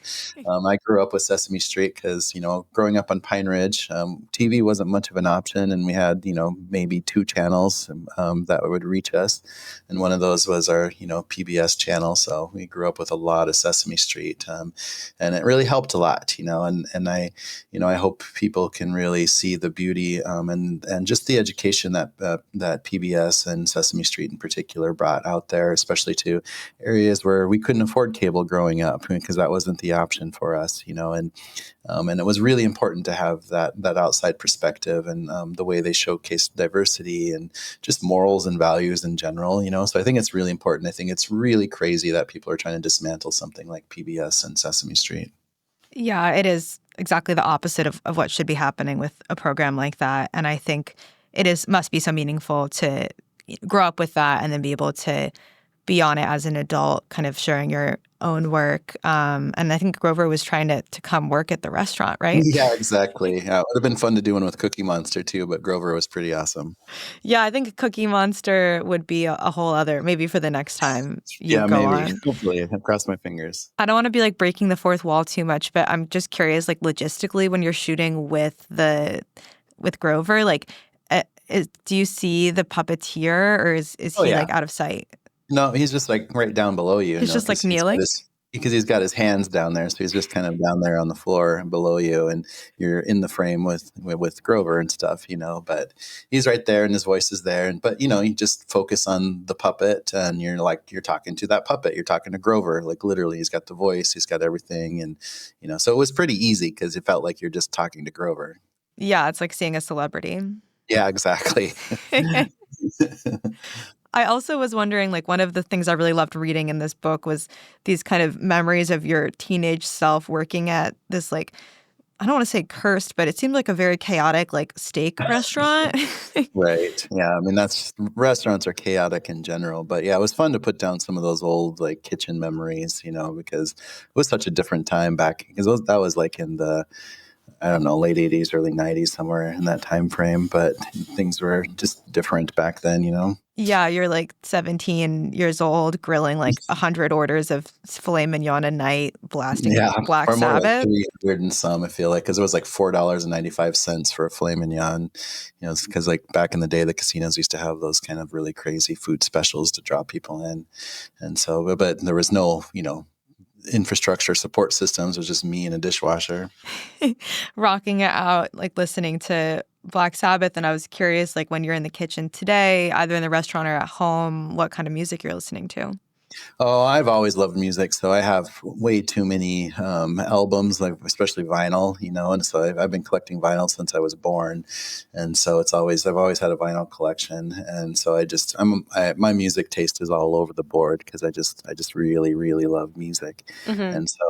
I grew up with Sesame Street because, growing up on Pine Ridge, TV wasn't much of an option, and we had, maybe two channels that would reach us. And one of those was our, PBS channel. So we grew up with a lot of Sesame Street, and it really helped a lot, and I hope people can really see the beauty and just the education that PBS and Sesame Street in particular brought out there, especially to areas where we couldn't afford cable growing up because that wasn't the option for us, and it was really important to have that outside perspective and the way they showcased diversity and just morals and values in general, So I think it's really important. I think it's really crazy that people are trying to dismantle something like PBS and Sesame Street. Yeah, it is exactly the opposite of what should be happening with a program like that. And I think must be so meaningful to grow up with that and then be able to be on it as an adult, kind of sharing your own work. And I think Grover was trying to come work at the restaurant, right? Yeah, exactly. Yeah, it would have been fun to do one with Cookie Monster too, but Grover was pretty awesome. Yeah, I think Cookie Monster would be a whole other, maybe for the next time you Yeah, go maybe. on. Hopefully. I've crossed my fingers. I don't want to be like breaking the fourth wall too much, but I'm just curious, like logistically, when you're shooting with Grover, like, do you see the puppeteer, or is he like out of sight? No, he's just like right down below you. He's just like kneeling? because he's got his hands down there, so he's just kind of down there on the floor below you, and you're in the frame with Grover and stuff, But he's right there, and his voice is there, but you just focus on the puppet, and you're talking to that puppet, you're talking to Grover, like literally, he's got the voice, he's got everything, and so it was pretty easy because it felt like you're just talking to Grover. Yeah, it's like seeing a celebrity. Yeah, exactly. I also was wondering, like, one of the things I really loved reading in this book was these kind of memories of your teenage self working at this, like, I don't want to say cursed, but it seemed like a very chaotic, like, steak restaurant. Right. Yeah. I mean, restaurants are chaotic in general, but yeah, it was fun to put down some of those old like kitchen memories, because it was such a different time back because that was like in the, I don't know, late 80s, early 90s, somewhere in that time frame, but things were just different back then. Yeah, you're like 17 years old, grilling like 100 orders of filet mignon a night, blasting Yeah, Black or more like Sabbath. 300 and some, I feel like, because it was like $4.95 for a filet mignon, because like back in the day, the casinos used to have those kind of really crazy food specials to draw people in. And so, but there was no, infrastructure support systems. It was just me and a dishwasher. Rocking it out, like listening to Black Sabbath. And I was curious, like when you're in the kitchen today, either in the restaurant or at home, what kind of music you're listening to. Oh, I've always loved music, so I have way too many albums, like especially vinyl, and so I've been collecting vinyl since I was born, and so I've always had a vinyl collection, and so my music taste is all over the board because I just really really love music, Hmm. and so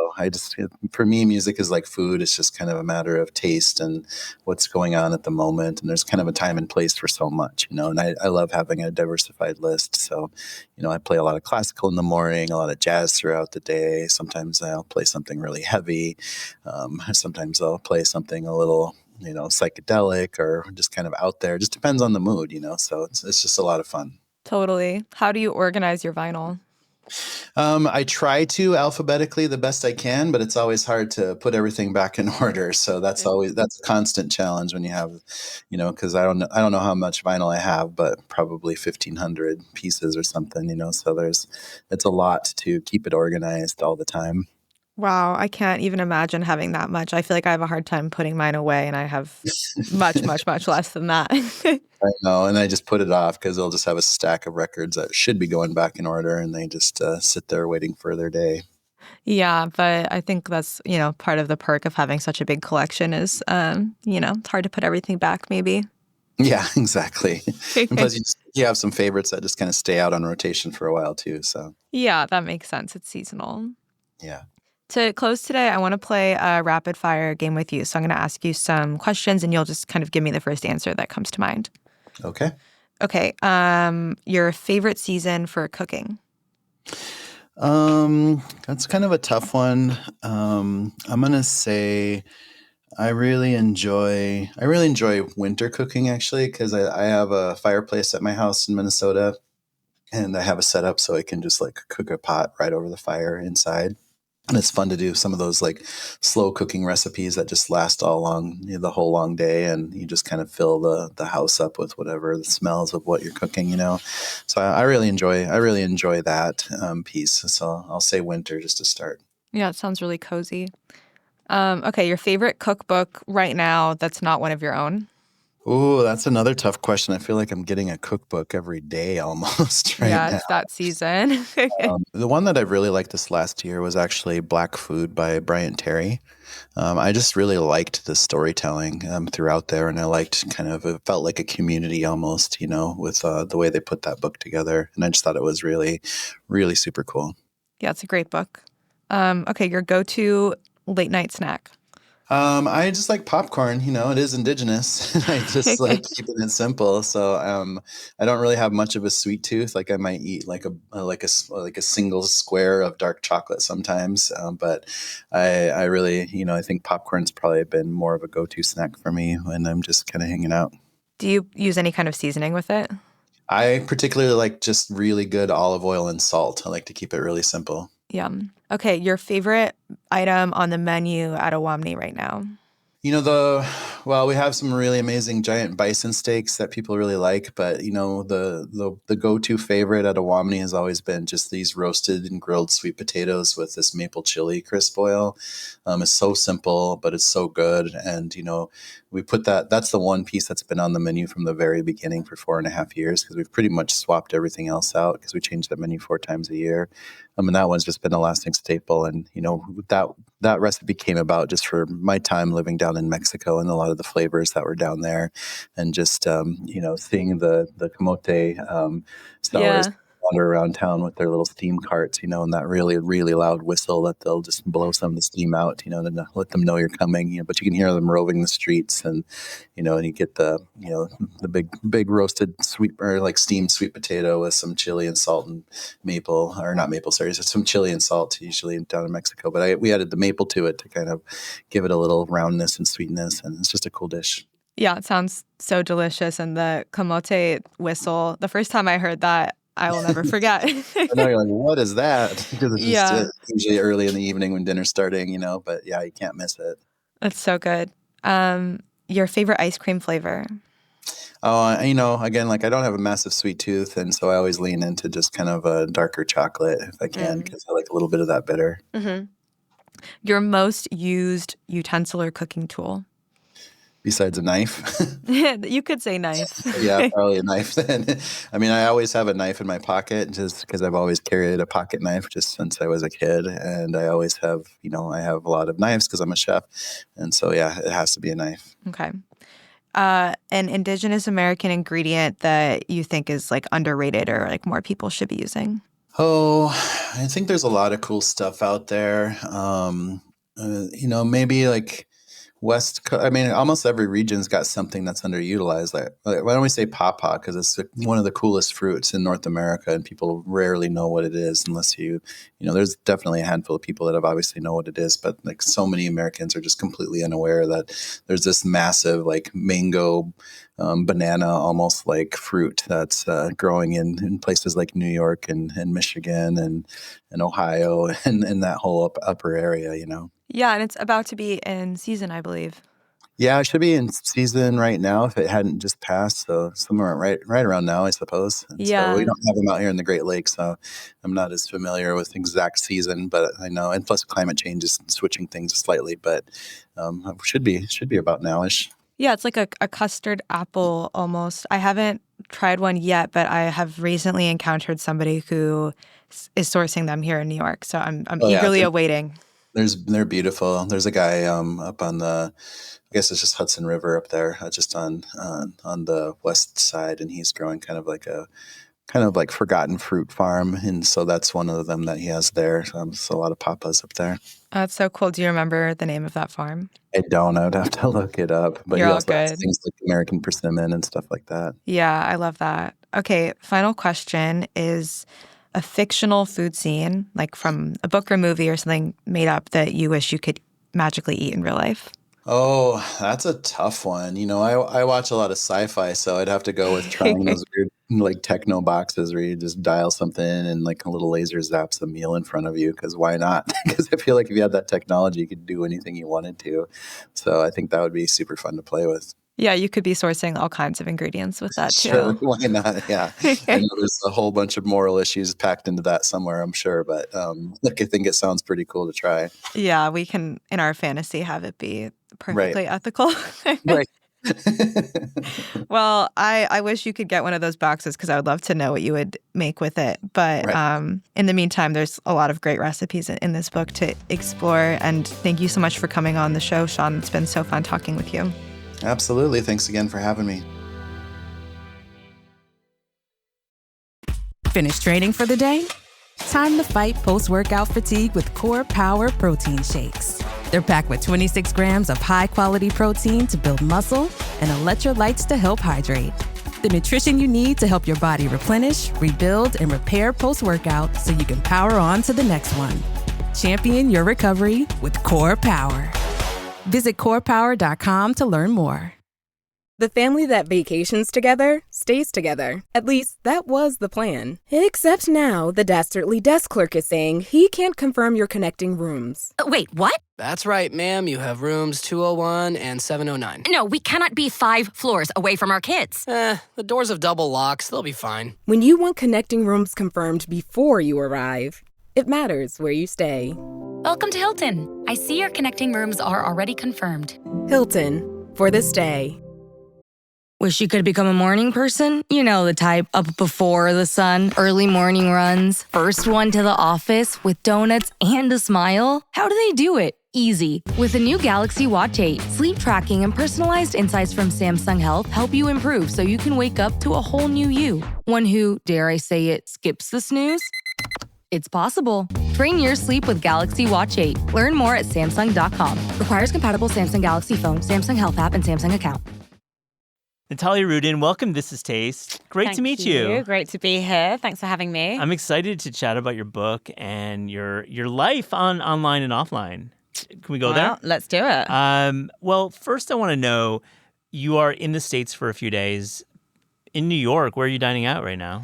for me, music is like food. It's just kind of a matter of taste and what's going on at the moment, and there's kind of a time and place for so much, and I love having a diversified list, so. I play a lot of classical in the morning, a lot of jazz throughout the day. Sometimes I'll play something really heavy. Sometimes I'll play something a little, psychedelic or just kind of out there. It just depends on the mood, So it's just a lot of fun. Totally. How do you organize your vinyl? I try to alphabetically the best I can, but it's always hard to put everything back in order. So that's a constant challenge when you have, because I don't know how much vinyl I have, but probably 1,500 pieces or something. So it's a lot to keep it organized all the time. Wow, I can't even imagine having that much. I feel like I have a hard time putting mine away, and I have much, much, much less than that. I know, and I just put it off because they'll just have a stack of records that should be going back in order, and they just sit there waiting for their day. Yeah, but I think that's, part of the perk of having such a big collection is, it's hard to put everything back maybe. Yeah, exactly. And plus, you have some favorites that just kind of stay out on rotation for a while too. So Yeah, that makes sense. It's seasonal. yeah. To close today, I want to play a rapid fire game with you. So I'm going to ask you some questions and you'll just kind of give me the first answer that comes to mind. Okay. Okay. Your favorite season for cooking? That's kind of a tough one. I'm gonna say I really enjoy winter cooking actually because I have a fireplace at my house in Minnesota, and I have a setup so I can just like cook a pot right over the fire inside. And it's fun to do some of those like slow cooking recipes that just last all long, the whole long day, and you just kind of fill the house up with whatever the smells of what you're cooking. So I really enjoy that piece. So I'll say winter just to start. Yeah, it sounds really cozy. Okay, your favorite cookbook right now that's not one of your own? Oh, that's another tough question. I feel like I'm getting a cookbook every day almost right Yeah, now. it's that season. The one that I really liked this last year was actually Black Food by Bryant Terry. I just really liked the storytelling throughout there, and I liked it felt like a community almost, with the way they put that book together. And I just thought it was really, really super cool. Yeah, it's a great book. Okay, your go-to late night snack? I just like popcorn, it is indigenous. I just like keeping it simple. So I don't really have much of a sweet tooth. Like I might eat like a single square of dark chocolate sometimes. But I really, I think popcorn's probably been more of a go-to snack for me when I'm just kind of hanging out. Do you use any kind of seasoning with it? I particularly like just really good olive oil and salt. I like to keep it really simple. Yum. Okay, your favorite item on the menu at Owamni right now? Well, we have some really amazing giant bison steaks that people really like, but the go-to favorite at Awamini has always been just these roasted and grilled sweet potatoes with this maple chili crisp oil. It's so simple, but it's so good. And we put that's the one piece that's been on the menu from the very beginning for 4.5 years, because we've pretty much swapped everything else out because we change the menu 4 times a year. And that one's just been a lasting staple. And that recipe came about just for my time living down in Mexico and a lot of the flavors that were down there, and just seeing the camote sellers Yeah. wander around town with their little steam carts, and that really, really loud whistle that they'll just blow some of the steam out, to let them know you're coming, but you can hear them roving the streets, and you get the big roasted sweet, or like steamed sweet potato with some chili and salt and maple, or not maple, sorry, some chili and salt usually down in Mexico. But we added the maple to it to kind of give it a little roundness and sweetness, and it's just a cool dish. Yeah, it sounds so delicious. And the camote whistle, the first time I heard that, I will never forget. I know you're like, what is that? Because it's just Yeah, usually early in the evening when dinner's starting, but yeah, you can't miss it. that's so good. Your favorite ice cream flavor? Oh, again, like I don't have a massive sweet tooth, and so I always lean into just kind of a darker chocolate if I can, because I like a little bit of that bitter. Mm-hmm. Your most used utensil or cooking tool? Besides a knife. You could say knife. Yeah, probably a knife then. I mean, I always have a knife in my pocket just because I've always carried a pocket knife just since I was a kid. And I always have, I have a lot of knives because I'm a chef. And so, yeah, it has to be a knife. Okay. An Indigenous American ingredient that you think is like underrated or like more people should be using? Oh, I think there's a lot of cool stuff out there. Maybe like I mean, almost every region's got something that's underutilized. Like why don't we say pawpaw? Because it's one of the coolest fruits in North America, and people rarely know what it is unless there's definitely a handful of people that have obviously know what it is, but like so many Americans are just completely unaware that there's this massive like mango, banana almost like fruit that's growing in places like New York and Michigan and Ohio and that whole upper area, Yeah, and it's about to be in season, I believe. Yeah, it should be in season right now if it hadn't just passed. So somewhere right around now, I suppose. And so we Yeah. don't have them out here in the Great Lakes, so I'm not as familiar with exact season, but I know. And plus, climate change is switching things slightly, but should be about nowish. Yeah, it's like a custard apple almost. I haven't tried one yet, but I have recently encountered somebody who is sourcing them here in New York. So I'm Oh yeah, eagerly awaiting. they're beautiful. There's a guy up on I guess it's just Hudson River up there, just on the west side, and he's growing kind of like forgotten fruit farm, and so that's one of them that he has there. So a lot of papas up there. That's so cool. Do you remember the name of that farm? I don't. I would have to look it up. But You're he all also has good. things like American persimmon and stuff like that. Yeah, I love that. Okay, final question is a fictional food scene, like from a book or movie or something made up that you wish you could magically eat in real life. Oh, that's a tough one. I watch a lot of sci-fi, so I'd have to go with trying those weird like techno boxes where you just dial something and like a little laser zaps a meal in front of you. Because why not? Because I feel like if you had that technology, you could do anything you wanted to. So I think that would be super fun to play with. Yeah, you could be sourcing all kinds of ingredients with that Sure, too. why not? Yeah, I know there's a whole bunch of moral issues packed into that somewhere, I'm sure, but I think it sounds pretty cool to try. Yeah, we can, in our fantasy, have it be Right, perfectly ethical. right. Well, I wish you could get one of those boxes because I would love to know what you would make with it. But Right. in the meantime, there's a lot of great recipes in this book to explore. And thank you so much for coming on the show, Sean. It's been so fun talking with you. Absolutely. Thanks again for having me. Finished training for the day? Time to fight post-workout fatigue with Core Power Protein Shakes. They're packed with 26 grams of high-quality protein to build muscle and electrolytes to help hydrate. The nutrition you need to help your body replenish, rebuild, and repair post-workout so you can power on to the next one. Champion your recovery with Core Power. Visit corepower.com to learn more. The family that vacations together stays together. At least, that was the plan. Except now, the dastardly desk clerk is saying he can't confirm your connecting rooms. Wait, what? That's right, ma'am. You have rooms 201 and 709. No, we cannot be 5 floors away from our kids. The doors have double locks. They'll be fine. When you want connecting rooms confirmed before you arrive, it matters where you stay. Welcome to Hilton. I see your connecting rooms are already confirmed. Hilton, for the stay. Wish you could become a morning person? You know the type, up before the sun, early morning runs, first one to the office with donuts and a smile. How do they do it? Easy. With the new Galaxy Watch 8, sleep tracking and personalized insights from Samsung Health help you improve so you can wake up to a whole new you. One who, dare I say it, skips the snooze? It's possible. Train your sleep with Galaxy Watch 8. Learn more at Samsung.com. Requires compatible Samsung Galaxy phone, Samsung Health app, and Samsung account. Natalia Rudin, welcome. This is Taste. Great to meet you. Great to be here. Thanks for having me. I'm excited to chat about your book and your life online and offline. Can we go there? Let's do it. Well, first I want to know, you are in the States for a few days. In New York, where are you dining out right now?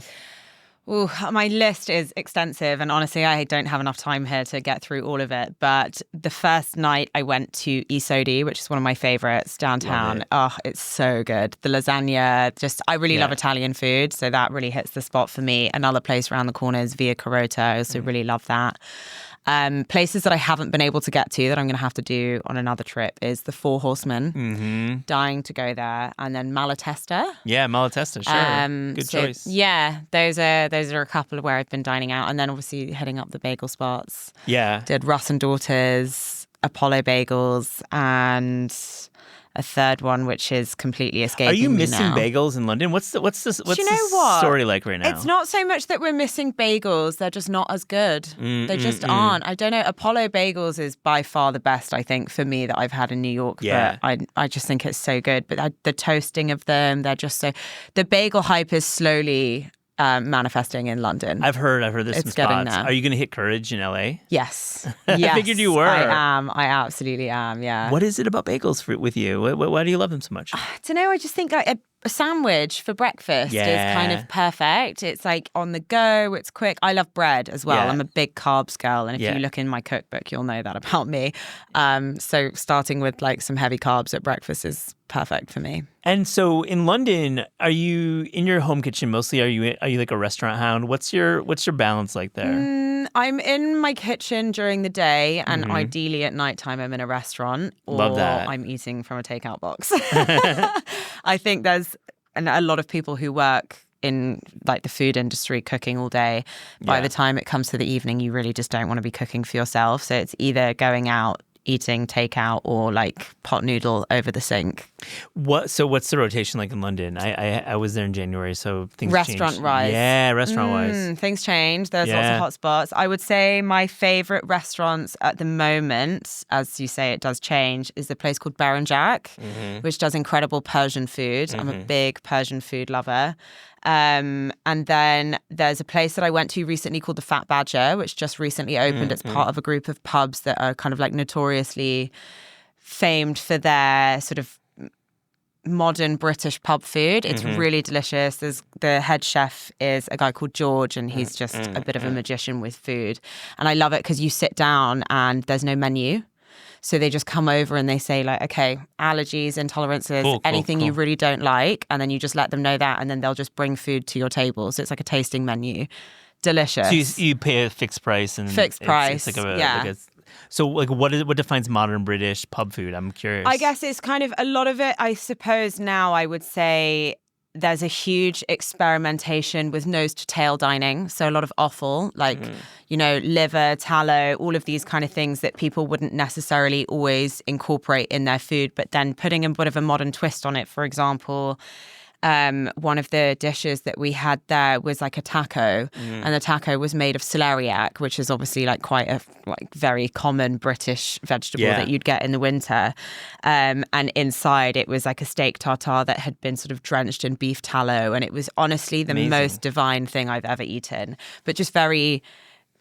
Ooh, my list is extensive, and honestly, I don't have enough time here to get through all of it. But the first night I went to Isodi, which is one of my favorites downtown. Oh, it's so good. The lasagna, I really love Italian food, so that really hits the spot for me. Another place around the corner is Via Carota. I also really love that. Places that I haven't been able to get to that I'm going to have to do on another trip is the Four Horsemen. Mm-hmm. Dying to go there. And then Malatesta. Yeah, Malatesta, sure. Good choice. Yeah, those are a couple of where I've been dining out. And then obviously heading up the bagel spots. Yeah. Did Russ and Daughters, Apollo Bagels, and a third one which is completely escaping me now. Are you missing bagels in London? What's the story like right now? It's not so much that we're missing bagels; they're just not as good. They just aren't. I don't know. Apollo Bagels is by far the best, I think, for me that I've had in New York. Yeah. But I just think it's so good. But the toasting of them, they're just so. The bagel hype is slowly manifesting in London. I've heard there's some spots. There. Are you going to hit Courage in LA? Yes. I figured you were. I am. I absolutely am, yeah. What is it about bagels with you? Why do you love them so much? I don't know. I just think a sandwich for breakfast is kind of perfect. It's like on the go. It's quick. I love bread as well. Yeah. I'm a big carbs girl. And if you look in my cookbook, you'll know that about me. So starting with like some heavy carbs at breakfast is perfect for me. And so in London, are you in your home kitchen mostly? Are you like a restaurant hound? What's your balance like there? I'm in my kitchen during the day, and ideally at nighttime I'm in a restaurant, or Love that. I'm eating from a takeout box. I think there's a lot of people who work in like the food industry cooking all day. By the time it comes to the evening, you really just don't want to be cooking for yourself. So it's either going out, eating takeout, or like pot noodle over the sink. What's the rotation like in London? I was there in January, so things restaurant wise. Yeah, restaurant wise. Things change. There's lots of hot spots. I would say my favorite restaurants at the moment, as you say, it does change, is the place called Baron Jack, which does incredible Persian food. I'm a big Persian food lover. And then there's a place that I went to recently called the Fat Badger, which just recently opened. It's part of a group of pubs that are kind of like notoriously famed for their sort of modern British pub food. It's really delicious. The head chef is a guy called George, and he's just a bit of a magician with food. And I love it because you sit down and there's no menu. So they just come over and they say like, okay, allergies, intolerances, anything you really don't like. And then you just let them know that, and then they'll just bring food to your table. So it's like a tasting menu. Delicious. So you pay a fixed price. And fixed price, it's like so like what defines modern British pub food? I'm curious. I guess it's kind of a lot of it, I suppose now I would say there's a huge experimentation with nose to tail dining. So a lot of offal, like, liver, tallow, all of these kind of things that people wouldn't necessarily always incorporate in their food, but then putting a bit of a modern twist on it. For example, one of the dishes that we had there was like a taco, and the taco was made of celeriac, which is obviously like quite a very common British vegetable that you'd get in the winter. And inside it was like a steak tartare that had been sort of drenched in beef tallow, and it was honestly the most divine thing I've ever eaten. But just very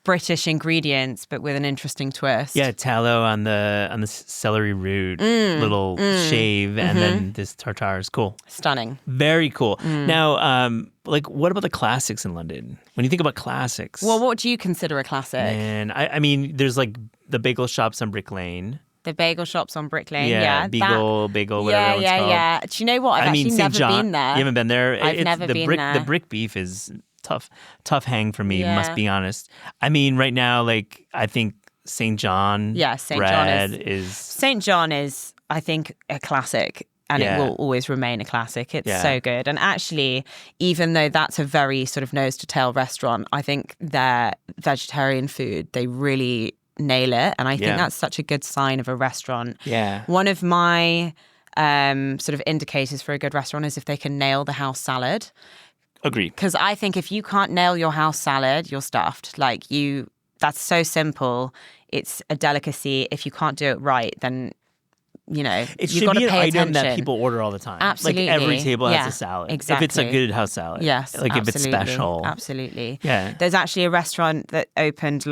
British ingredients, but with an interesting twist. Yeah, tallow on the celery root, little shave, and then this tartare is cool. Stunning. Very cool. Now, like, what about the classics in London? When you think about classics, Well, what do you consider a classic? and I mean, there's like the bagel shops on Brick Lane. The bagel shops on Brick Lane. Yeah, Bagel, whatever it's called. Yeah. Do you know what? I've actually St. never John, been there. You haven't been there? I've never been there. The brick beef is tough hang for me, Yeah. must be honest. I mean, right now, like, I think St. John St. bread John is... St. John is, I think, a classic. And it will always remain a classic. It's so good. And actually, even though that's a very sort of nose-to-tail restaurant, I think their vegetarian food, they really nail it. And I think that's such a good sign of a restaurant. Yeah. One of my sort of indicators for a good restaurant is if they can nail the house salad. Agree. Because I think if you can't nail your house salad, you're stuffed. Like that's so simple. It's a delicacy. If you can't do it right, then, you know, It you've should got be to an pay item attention. that people order all the time. Absolutely. Like every table has Yeah, a salad. exactly. If it's a good house salad. Yes, Like if it's absolutely. special. Absolutely. Yeah. There's actually a restaurant that opened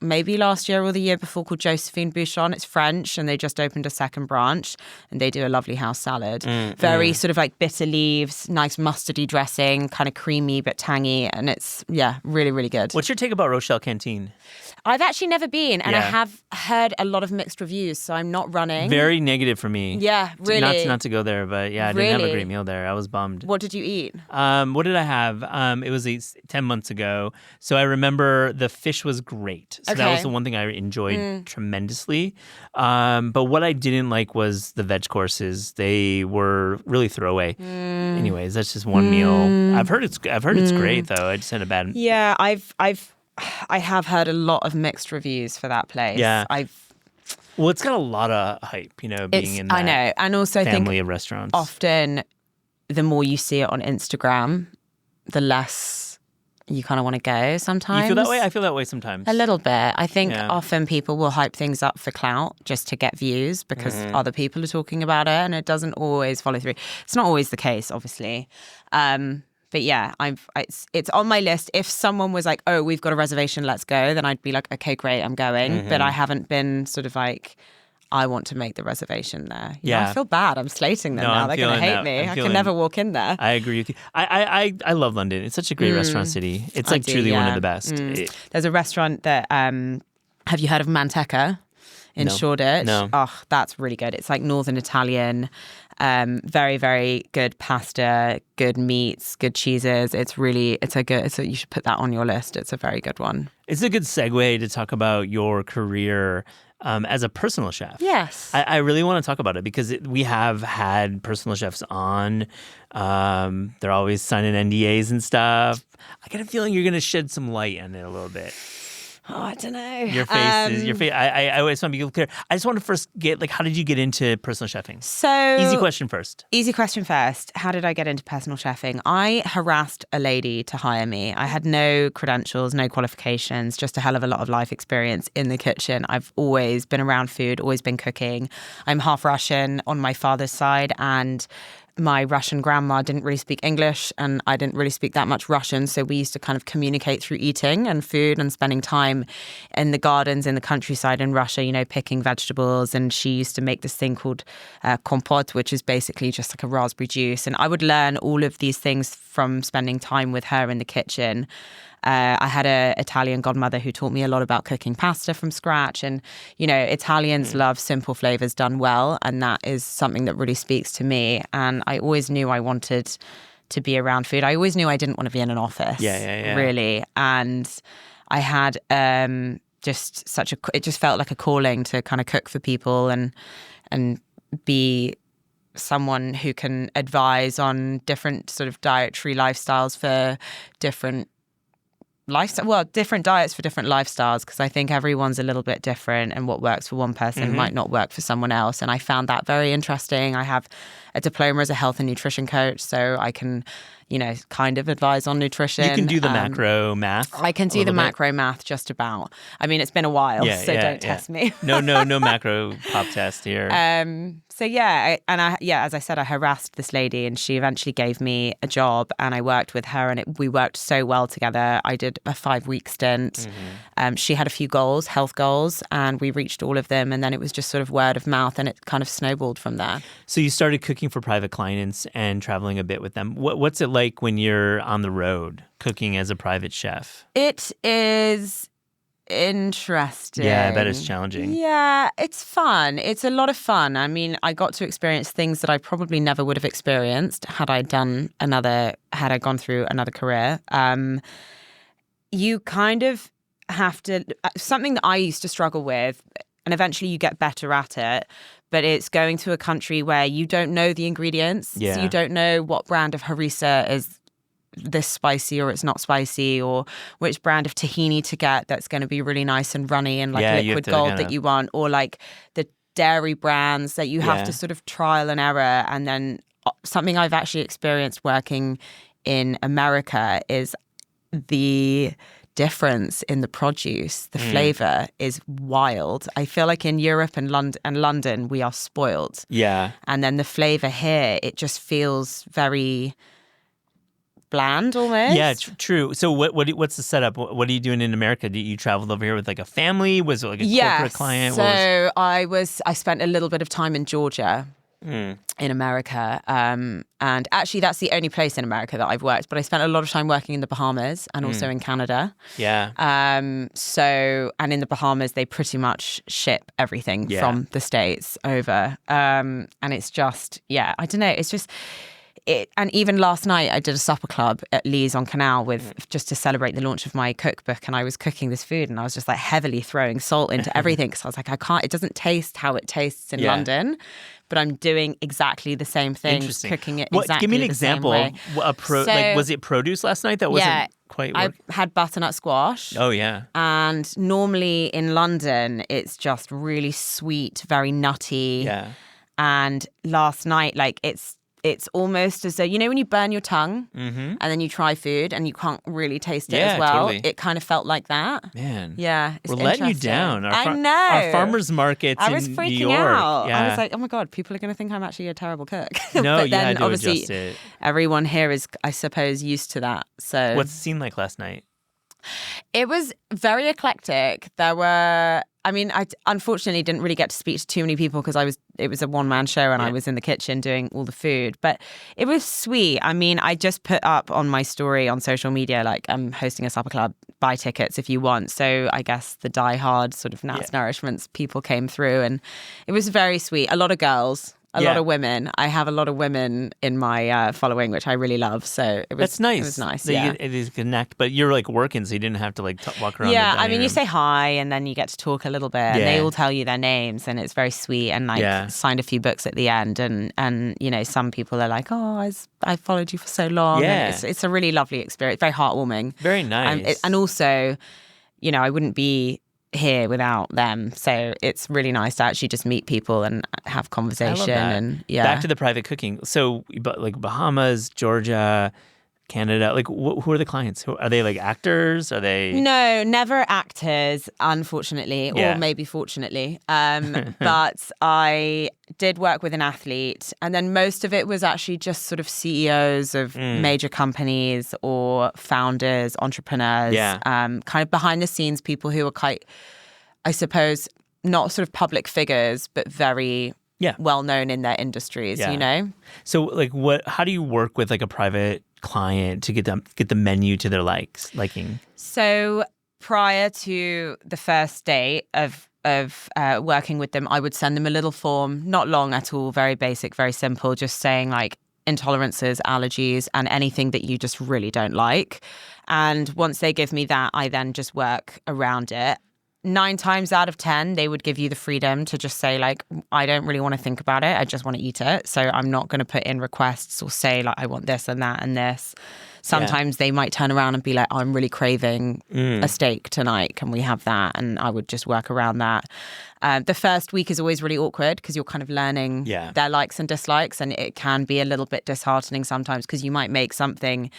maybe last year or the year before, called Josephine Bouchon. It's French, and they just opened a second branch, and they do a lovely house salad. Very sort of like bitter leaves, nice mustardy dressing, kind of creamy but tangy, and it's, really, really good. What's your take about Rochelle Canteen? I've actually never been, and I Yeah. have heard a lot of mixed reviews, so I'm not running. Very negative for me. Yeah, really. Not to go there, but yeah, I didn't have a Really? great meal there. I was bummed. What did you eat? What did I have? It was 10 months ago. So I remember the fish was great. So that Okay. was the one thing I enjoyed tremendously. But what I didn't like was the veg courses. They were really throwaway. Anyways, that's just one meal. I've heard it's great though. I just had a bad. Yeah, I have heard a lot of mixed reviews for that place. Yeah. Well, it's got a lot of hype, being in that I know, and also I think family of restaurants. often the more you see it on Instagram, the less you kind of want to go sometimes. You feel that way? I feel that way sometimes. A little bit. I think Yeah. often people will hype things up for clout just to get views because other people are talking about it, and it doesn't always follow through. It's not always the case, obviously. But yeah, it's on my list. If someone was like, "Oh, we've got a reservation, let's go," then I'd be like, "Okay, great, I'm going." But I haven't been sort of like, I want to make the reservation there. You know, Yeah. I feel bad. I'm slating them No, now. I'm They're going to feeling hate that. me. I'm I feeling- can never walk in there. I agree with you. I love London. It's such a great restaurant city. It's like truly one of the best. There's a restaurant that, have you heard of Manteca in No. Shoreditch? No. Oh, that's really good. It's like Northern Italian, very, very good pasta, good meats, good cheeses. You should put that on your list. It's a very good one. It's a good segue to talk about your career as a personal chef. Yes. I really want to talk about it because we have had personal chefs on. They're always signing NDAs and stuff. I get a feeling you're going to shed some light on it a little bit. Oh, I don't know. Your face. I always want to be clear. I just want to first get, how did you get into personal chefing? So Easy question first. Easy question first. How did I get into personal chefing? I harassed a lady to hire me. I had no credentials, no qualifications, just a hell of a lot of life experience in the kitchen. I've always been around food, always been cooking. I'm half Russian on my father's side, and my Russian grandma didn't really speak English, and I didn't really speak that much Russian. So we used to kind of communicate through eating and food and spending time in the gardens in the countryside in Russia, picking vegetables. And she used to make this thing called kompot, which is basically just like a raspberry juice. And I would learn all of these things from spending time with her in the kitchen. I had an Italian godmother who taught me a lot about cooking pasta from scratch. And, Italians love simple flavors done well. And that is something that really speaks to me. And I always knew I wanted to be around food. I always knew I didn't want to be in an office. Yeah. Really. And I had it just felt like a calling to kind of cook for people and be someone who can advise on different sort of dietary lifestyles for different diets for different lifestyles, because I think everyone's a little bit different, and what works for one person might not work for someone else. And I found that very interesting. I have a diploma as a health and nutrition coach, so I can, kind of advise on nutrition. You can do the macro math. I can do the macro math just about. I mean, it's been a while, don't test me. No macro pop test here. So as I said, I harassed this lady, and she eventually gave me a job, and I worked with her, and we worked so well together. I did a 5-week stint. She had a few goals, health goals, and we reached all of them. And then it was just sort of word of mouth, and it kind of snowballed from there. So you started cooking for private clients and traveling a bit with them. What's it like when you're on the road cooking as a private chef? It is interesting. Yeah, I bet it's challenging. Yeah, it's fun. It's a lot of fun. I mean, I got to experience things that I probably never would have experienced had I gone through another career. You kind of have to, something that I used to struggle with, and eventually you get better at it, but it's going to a country where you don't know the ingredients. Yeah. So you don't know what brand of harissa is this spicy or it's not spicy, or which brand of tahini to get that's going to be really nice and runny and liquid gold that you want, or like the dairy brands that you have to sort of trial and error. And then something I've actually experienced working in America is the difference in the produce. The flavor is wild. I feel like in Europe and London we are spoiled. Yeah. And then the flavor here, it just feels very bland almost. Yeah, true. So what's the setup? What are you doing in America? Did you travel over here with like a family? Was it like a corporate client? So I spent a little bit of time in Georgia. In America. And actually that's the only place in America that I've worked, but I spent a lot of time working in the Bahamas and also in Canada. Yeah. And in the Bahamas they pretty much ship everything from the States over. And it's just, I don't know, it's just and even last night I did a supper club at Liaison-Canal just to celebrate the launch of my cookbook, and I was cooking this food and I was just like heavily throwing salt into everything because I was like, it doesn't taste how it tastes in London, but I'm doing exactly the same thing, cooking it exactly the same way. Give me an example. Was it produce last night that wasn't quite I had butternut squash. Oh, yeah. And normally in London, it's just really sweet, very nutty. Yeah. And last night, it's almost as though, when you burn your tongue and then you try food and you can't really taste it as well. Totally. It kind of felt like that. Man. Yeah. We're letting you down. I know. Our farmers markets in New York. I was freaking out. Yeah. I was like, oh my God, people are going to think I'm actually a terrible cook. No, but then to obviously adjust it. Everyone here is, I suppose, used to that. So what's the scene like last night? It was very eclectic. I unfortunately didn't really get to speak to too many people because it was a one-man show and I was in the kitchen doing all the food. But it was sweet. I mean, I just put up on my story on social media, like, I'm hosting a supper club, buy tickets if you want. So I guess the diehard sort of Nats Nourishments people came through, and it was very sweet. A lot of girls. A lot of women. I have a lot of women in my following, which I really love. So that's nice. It was nice. So it is connect, but you're like working, so you didn't have to walk around. Yeah, I mean, you say hi, and then you get to talk a little bit, and they all tell you their names, and it's very sweet. And signed a few books at the end, and some people are like, "Oh, I followed you for so long." Yeah, it's a really lovely experience, very heartwarming, very nice, and also, I wouldn't be here without them, so it's really nice to actually just meet people and have conversation. And back to the private cooking. So like Bahamas, Georgia, Canada, like who are the clients? Are they like actors? Are they? No, never actors, unfortunately, or maybe fortunately. But I did work with an athlete, and then most of it was actually just sort of CEOs of major companies or founders, entrepreneurs, kind of behind the scenes people who are quite, I suppose, not sort of public figures, but very well known in their industries. So like, how do you work with like a private client to get the menu to their liking? So prior to the first date of working with them, I would send them a little form, not long at all, very basic, very simple, just saying like intolerances, allergies, and anything that you just really don't like. And once they give me that, I then just work around it. 9 times out of 10, they would give you the freedom to just say, like, I don't really want to think about it. I just want to eat it. So I'm not going to put in requests or say, like, I want this and that and this. Sometimes they might turn around and be like, I'm really craving a steak tonight. Can we have that? And I would just work around that. The first week is always really awkward because you're kind of learning their likes and dislikes. And it can be a little bit disheartening sometimes because you might make something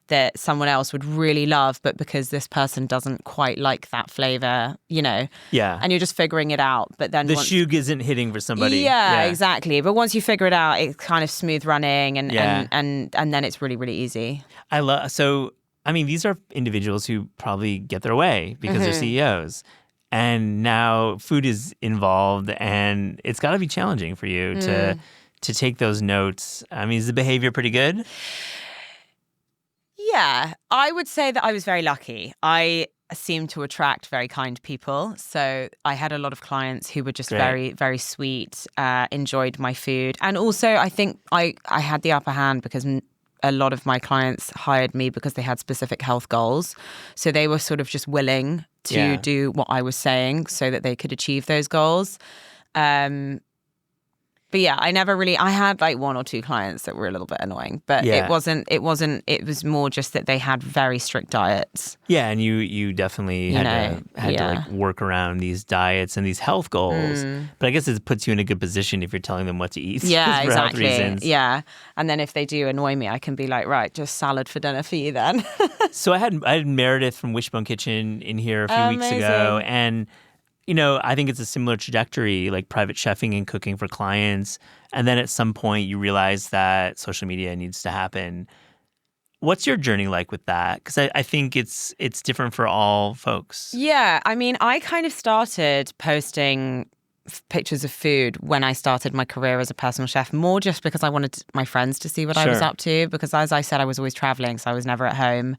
that someone else would really love, but because this person doesn't quite like that flavor, you know. Yeah. And you're just figuring it out. But then the shug isn't hitting for somebody. Yeah, exactly. But once you figure it out, it's kind of smooth running and then it's really, really easy. I mean, these are individuals who probably get their way because they're CEOs. And now food is involved, and it's got to be challenging for you to take those notes. I mean, is the behavior pretty good? Yeah, I would say that I was very lucky. I seem to attract very kind people. So I had a lot of clients who were just very, very sweet, enjoyed my food. And also, I think I had the upper hand because a lot of my clients hired me because they had specific health goals. So they were sort of just willing to do what I was saying so that they could achieve those goals. But yeah, I had like one or two clients that were a little bit annoying, but it was more just that they had very strict diets. Yeah, and you definitely had to like work around these diets and these health goals. But I guess it puts you in a good position if you're telling them what to eat. Yeah, for exactly. health reasons. Yeah. And then if they do annoy me, I can be like, right, just salad for dinner for you then. So I had Meredith from Wishbone Kitchen in here a few weeks ago, and you know, I think it's a similar trajectory, like private chefing and cooking for clients. And then at some point you realize that social media needs to happen. What's your journey like with that? Because I think it's different for all folks. Yeah, I mean, I kind of started posting pictures of food when I started my career as a personal chef, more just because I wanted my friends to see what I was up to. Because as I said, I was always traveling, so I was never at home.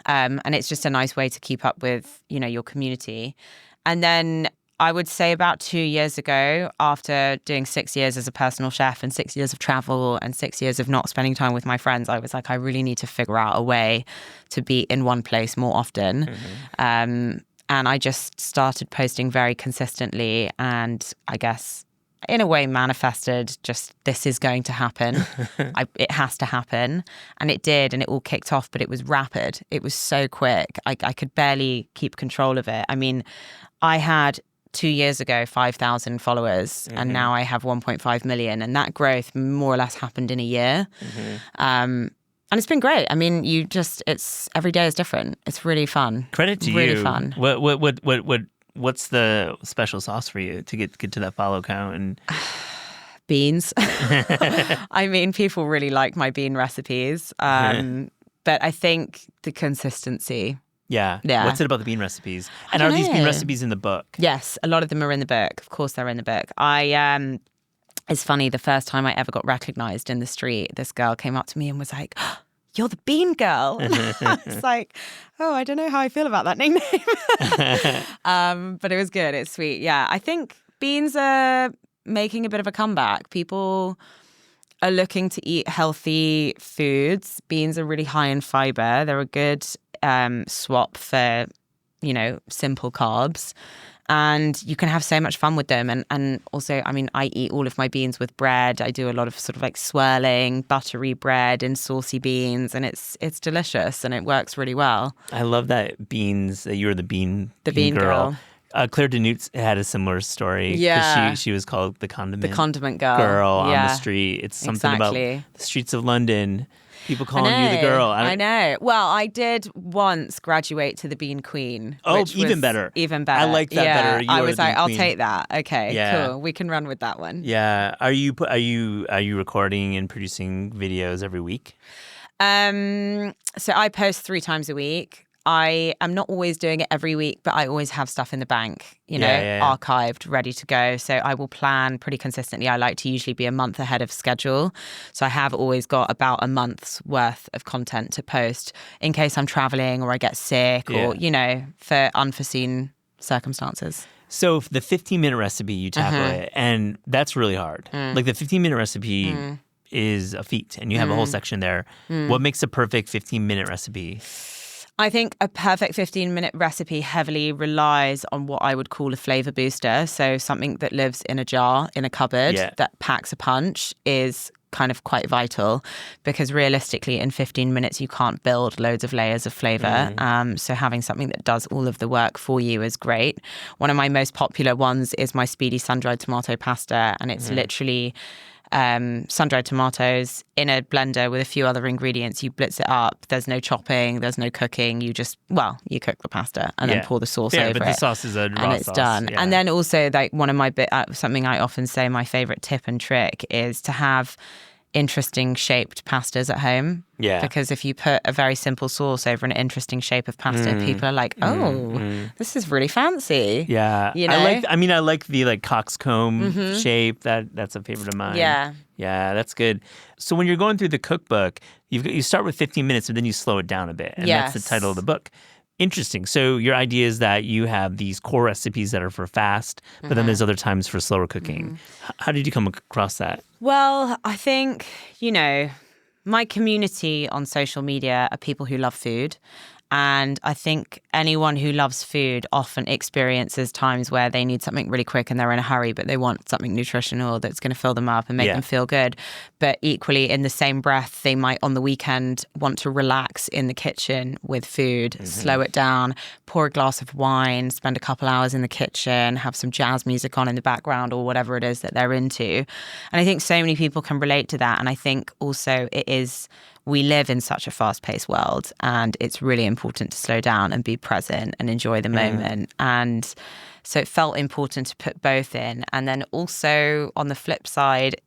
And it's just a nice way to keep up with, you know, your community. And then I would say about 2 years ago, after doing 6 years as a personal chef and 6 years of travel and 6 years of not spending time with my friends, I was like, I really need to figure out a way to be in one place more often. And I just started posting very consistently and I guess in a way manifested just this is going to happen. It has to happen. And it did. And it all kicked off, but it was rapid. It was so quick. I could barely keep control of it. I mean, I had 2 years ago 5,000 followers and now I have 1.5 million. And that growth more or less happened in a year. And it's been great. I mean, it's every day is different. It's really fun. Credit to you. Really fun. What's the special sauce for you to get to that follow count? And beans. I mean, people really like my bean recipes. But I think the consistency. Yeah. What's it about the bean recipes? And are these bean recipes in the book? Yes, a lot of them are in the book. Of course, they're in the book. It's funny, the first time I ever got recognized in the street, this girl came up to me and was like, oh, you're the bean girl. And I was like, oh, I don't know how I feel about that nickname. But it was good. It's sweet. Yeah, I think beans are making a bit of a comeback. People are looking to eat healthy foods. Beans are really high in fiber. They're a good swap for, you know, simple carbs. And you can have so much fun with them. And also, I mean, I eat all of my beans with bread. I do a lot of sort of like swirling, buttery bread and saucy beans. And it's delicious and it works really well. I love that beans, that you're the bean girl. Claire Denouts had a similar story. Yeah. She was called the condiment girl on the street. It's something about the streets of London. People calling you the girl. I know. Well, I did once graduate to the Bean Queen. Oh, even better. Even better. I like that better. I was like, I'll take that. Okay, cool. We can run with that one. Yeah. Are you recording and producing videos every week? So I post 3 times a week. I am not always doing it every week, but I always have stuff in the bank, archived, ready to go. So I will plan pretty consistently. I like to usually be a month ahead of schedule. So I have always got about a month's worth of content to post in case I'm traveling or I get sick or, for unforeseen circumstances. So the 15-minute recipe, you tackle it, and that's really hard. Like the 15-minute recipe is a feat, and you have a whole section there. What makes a perfect 15-minute recipe? I think a perfect 15-minute recipe heavily relies on what I would call a flavor booster. So something that lives in a jar, in a cupboard, that packs a punch is kind of quite vital, because realistically in 15 minutes you can't build loads of layers of flavor. So having something that does all of the work for you is great. One of my most popular ones is my speedy sun-dried tomato pasta, and it's literally sun-dried tomatoes in a blender with a few other ingredients. You blitz it up. There's no chopping. There's no cooking. You just, you cook the pasta and then pour the sauce over it. But the sauce is a raw and it's sauce. done. Yeah. And then also, like, one of my something I often say, my favorite tip and trick is to have interesting shaped pastas at home. Yeah. Because if you put a very simple sauce over an interesting shape of pasta, people are like, this is really fancy. Yeah. You know? I like the like coxcomb shape. That's a favorite of mine. Yeah. Yeah, that's good. So when you're going through the cookbook, you start with 15 minutes and then you slow it down a bit. And that's the title of the book. Interesting. So your idea is that you have these core recipes that are for fast, but then there's other times for slower cooking. How did you come across that? Well, I think, my community on social media are people who love food. And I think anyone who loves food often experiences times where they need something really quick and they're in a hurry, but they want something nutritional that's going to fill them up and make them feel good. But equally, in the same breath, they might on the weekend want to relax in the kitchen with food, slow it down, pour a glass of wine, spend a couple hours in the kitchen, have some jazz music on in the background or whatever it is that they're into. And I think so many people can relate to that. And I think also we live in such a fast-paced world, and it's really important to slow down and be present and enjoy the moment. And so it felt important to put both in. And then also on the flip side,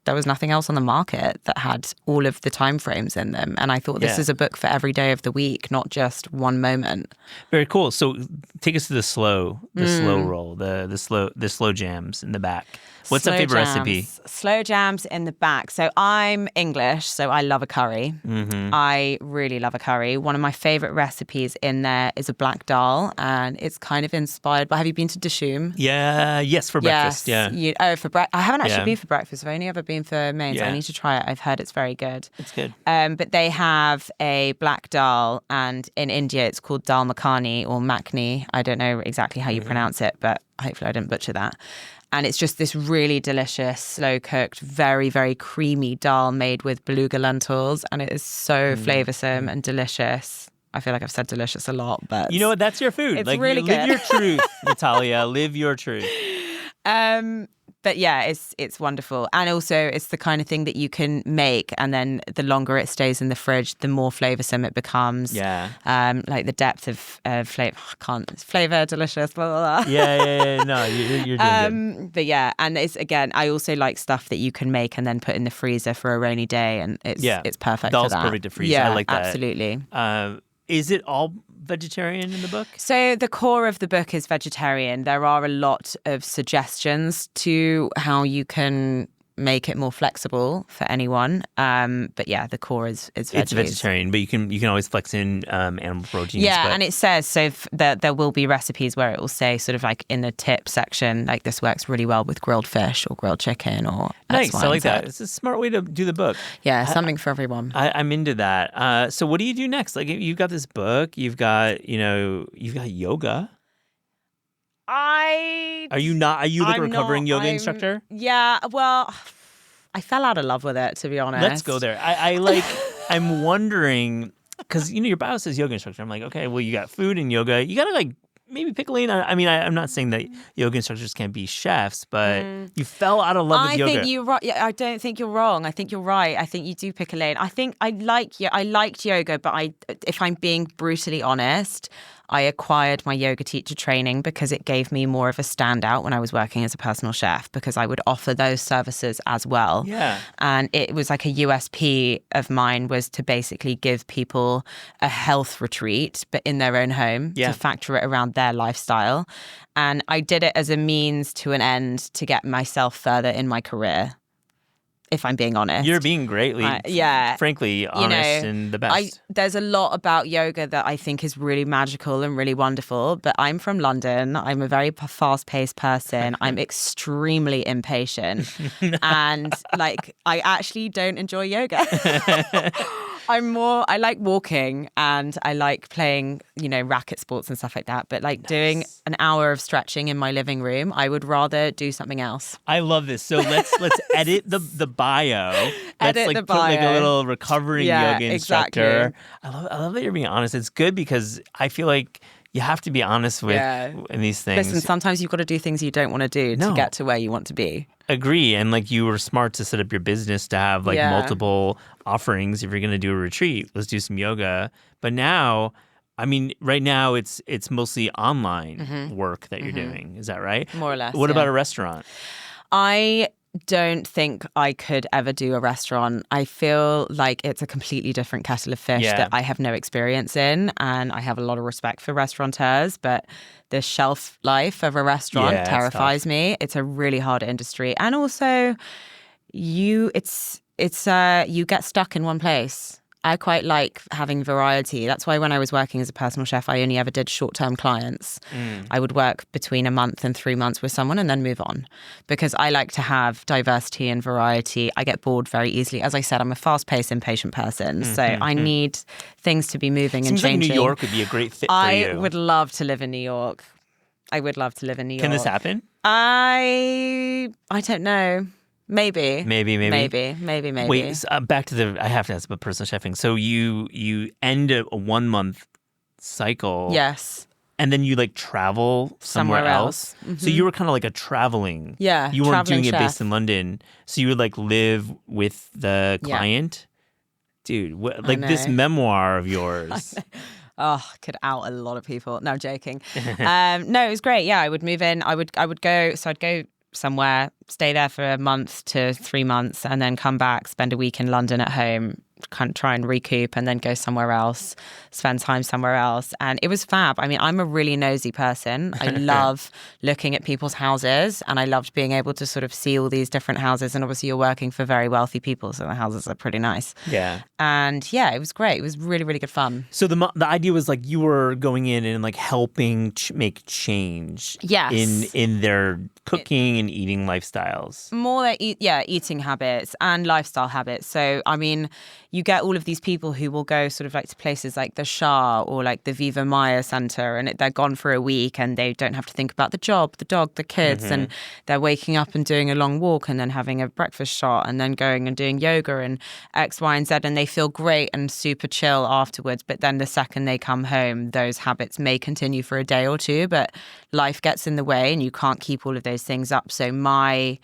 there was nothing else on the market that had all of the time frames in them. And I thought this is a book for every day of the week, not just one moment. Very cool. So take us to the slow roll, the slow jams in the back. What's a favorite recipe? Slow jams in the back. So I'm English, so I love a curry. I really love a curry. One of my favorite recipes in there is a black dal, and it's kind of inspired by, have you been to Dishoom? Yeah, yes, for breakfast, I haven't actually been for breakfast. I've only ever been for mains. I need to try it. I've heard it's very good. It's good. But they have a black dal, and in India it's called dal makhani or makhni. I don't know exactly how you pronounce it, but hopefully I didn't butcher that. And it's just this really delicious, slow-cooked, very, very creamy dal made with beluga lentils. And it is so flavoursome and delicious. I feel like I've said delicious a lot, but... You know what? That's your food. It's really live good. your truth, Natalia. Live your truth. But yeah, it's wonderful. And also it's the kind of thing that you can make, and then the longer it stays in the fridge, the more flavoursome it becomes. Yeah. Like the depth of flavour. Flavour, delicious, blah, blah, blah. Yeah. No, you're doing good. But yeah, and it's, again, I also like stuff that you can make and then put in the freezer for a rainy day, and it's perfect for that. Dal's perfect to freeze. Yeah, I like that. Absolutely. Is it all vegetarian in the book? So the core of the book is vegetarian. There are a lot of suggestions to how you can make it more flexible for anyone. But yeah, the core is veggies. It's vegetarian, but you can always flex in animal proteins. Yeah, and it says, so there will be recipes where it will say sort of like in the tip section, like this works really well with grilled fish or grilled chicken or nice. I like that. It's a smart way to do the book. Yeah, something for everyone. I'm into that. So what do you do next? Like, you've got this book, you've got yoga. Are you like a recovering yoga instructor? Yeah, well, I fell out of love with it, to be honest. Let's go there. I'm wondering, because your bio says yoga instructor. I'm like, okay, well, you got food and yoga. You got to like maybe pick a lane. I mean, I'm not saying that yoga instructors can't be chefs, but you fell out of love with yoga. I don't think you're wrong. I think you're right. I think you do pick a lane. I think I liked yoga, but if I'm being brutally honest, I acquired my yoga teacher training because it gave me more of a standout when I was working as a personal chef, because I would offer those services as well. Yeah. And it was like a USP of mine was to basically give people a health retreat, but in their own home, to factor it around their lifestyle. And I did it as a means to an end to get myself further in my career, if I'm being honest. You're being greatly, frankly, honest and the best. There's a lot about yoga that I think is really magical and really wonderful, but I'm from London. I'm a very fast-paced person. I'm extremely impatient. And I actually don't enjoy yoga. I like walking and I like playing, racket sports and stuff like that. But like doing an hour of stretching in my living room, I would rather do something else. I love this. So let's edit the bio. Let's Edit the put like a bio. little recovering Yeah, yoga instructor. exactly. I love that you're being honest. It's good because I feel like you have to be honest with in these things. Listen, sometimes you've got to do things you don't want to do to get to where you want to be. Agree. And like you were smart to set up your business to have like multiple offerings. If you're going to do a retreat, let's do some yoga. But now, I mean, right now it's mostly online work that you're doing. Is that right? More or less. What about a restaurant? I don't think I could ever do a restaurant. I feel like it's a completely different kettle of fish that I have no experience in, and I have a lot of respect for restaurateurs, but the shelf life of a restaurant terrifies me. It's a really hard industry, and also you get stuck in one place. I quite like having variety. That's why when I was working as a personal chef, I only ever did short-term clients. I would work between a month and 3 months with someone and then move on because I like to have diversity and variety. I get bored very easily. As I said, I'm a fast-paced, impatient person, so I need things to be moving and changing. Seems like New York would be a great fit for you. I would love to live in New York. I would love to live in New York. Can this happen? I don't know. Maybe. Wait, back to I have to ask about personal chefing. So you end a 1 month cycle. Yes. And then you like travel somewhere else. So you were kind of like a traveling. Yeah. You weren't doing chef. it based in London. So you would like live with the client. Dude, like this memoir of yours. Oh, could out a lot of people. No, I'm joking. No, it was great. Yeah, I would move in. I would go. So I'd go somewhere, stay there for a month to 3 months, and then come back, spend a week in London at home, kind of try and recoup, and then go somewhere else, spend time somewhere else. And it was fab. I mean, I'm a really nosy person. I love looking at people's houses, and I loved being able to sort of see all these different houses. And obviously you're working for very wealthy people, so the houses are pretty nice. Yeah. And yeah, it was great. It was really, really good fun. So the idea was like you were going in and like helping make change in their cooking and eating lifestyles. More like eating habits and lifestyle habits. So I mean, you get all of these people who will go sort of like to places like the Shah or like the Viva Maya Center, and they're gone for a week and they don't have to think about the job, the dog, the kids, and they're waking up and doing a long walk and then having a breakfast shot and then going and doing yoga and X, Y, and Z, and they feel great and super chill afterwards. But then the second they come home, those habits may continue for a day or two, but life gets in the way and you can't keep all of those things up. So my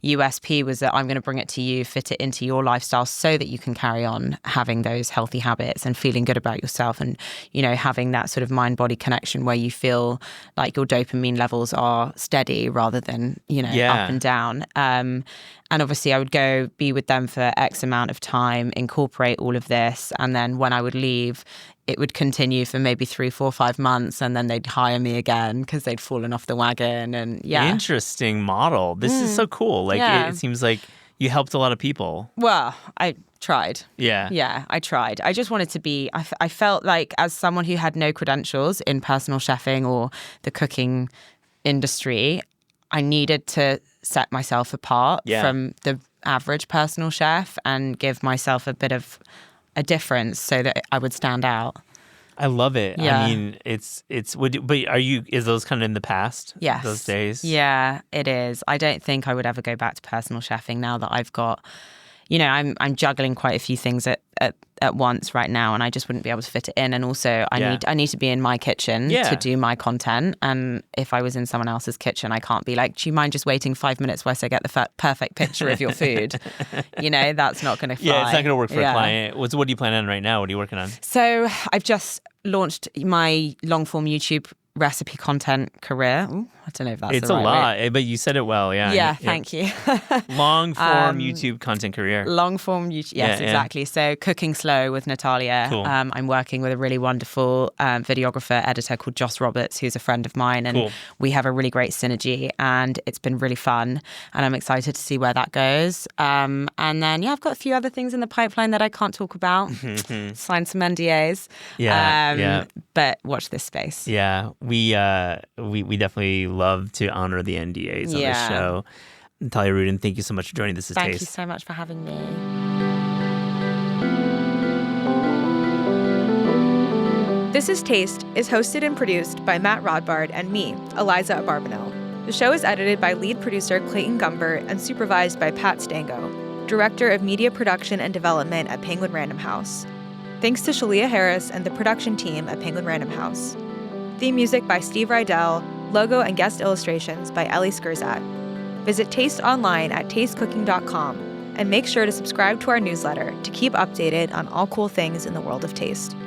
USP was that I'm going to bring it to you, fit it into your lifestyle so that you can carry on having those healthy habits and feeling good about yourself and, having that sort of mind-body connection where you feel like your dopamine levels are steady rather than, up and down. And obviously I would go be with them for X amount of time, incorporate all of this. And then when I would leave, it would continue for maybe 3, 4, 5 months. And then they'd hire me again because they'd fallen off the wagon. And Interesting model. This is so cool. Like it seems like you helped a lot of people. Well, I tried. Yeah. Yeah, I tried. I just wanted to be, I felt like as someone who had no credentials in personal chefing or the cooking industry, I needed to set myself apart from the average personal chef and give myself a bit of a difference so that I would stand out. I love it. Yeah. I mean, but is those kind of in the past? Yes. Those days? Yeah, it is. I don't think I would ever go back to personal chefing now that I've got, I'm juggling quite a few things at once right now, and I just wouldn't be able to fit it in. And also I need to be in my kitchen to do my content. And if I was in someone else's kitchen, I can't be like, do you mind just waiting 5 minutes whilst I get the perfect picture of your food? That's not going to fly. Yeah, it's not going to work for a client. What are you planning on right now? What are you working on? So I've just launched my long-form YouTube recipe content career. Ooh, I don't know if that's it's the right a lot, way. But you said it well. Yeah. Thank you. Long form YouTube content career. Long form YouTube. Yes, exactly. So Cooking Slow with Natalia. Cool. I'm working with a really wonderful videographer, editor called Joss Roberts, who's a friend of mine, and we have a really great synergy, and it's been really fun, and I'm excited to see where that goes. And then I've got a few other things in the pipeline that I can't talk about. Sign some NDAs. But watch this space. Yeah. We definitely love to honor the NDAs on this show. Natalia Rudin, thank you so much for joining. This is Thank Taste. you so much for having me. This is Taste is hosted and produced by Matt Rodbard and me, Eliza Barbanel. The show is edited by lead producer Clayton Gumbert and supervised by Pat Stango, Director of Media Production and Development at Penguin Random House. Thanks to Shalia Harris and the production team at Penguin Random House. Theme music by Steve Rydell, logo and guest illustrations by Ellie Skurzat. Visit Taste online at tastecooking.com and make sure to subscribe to our newsletter to keep updated on all cool things in the world of taste.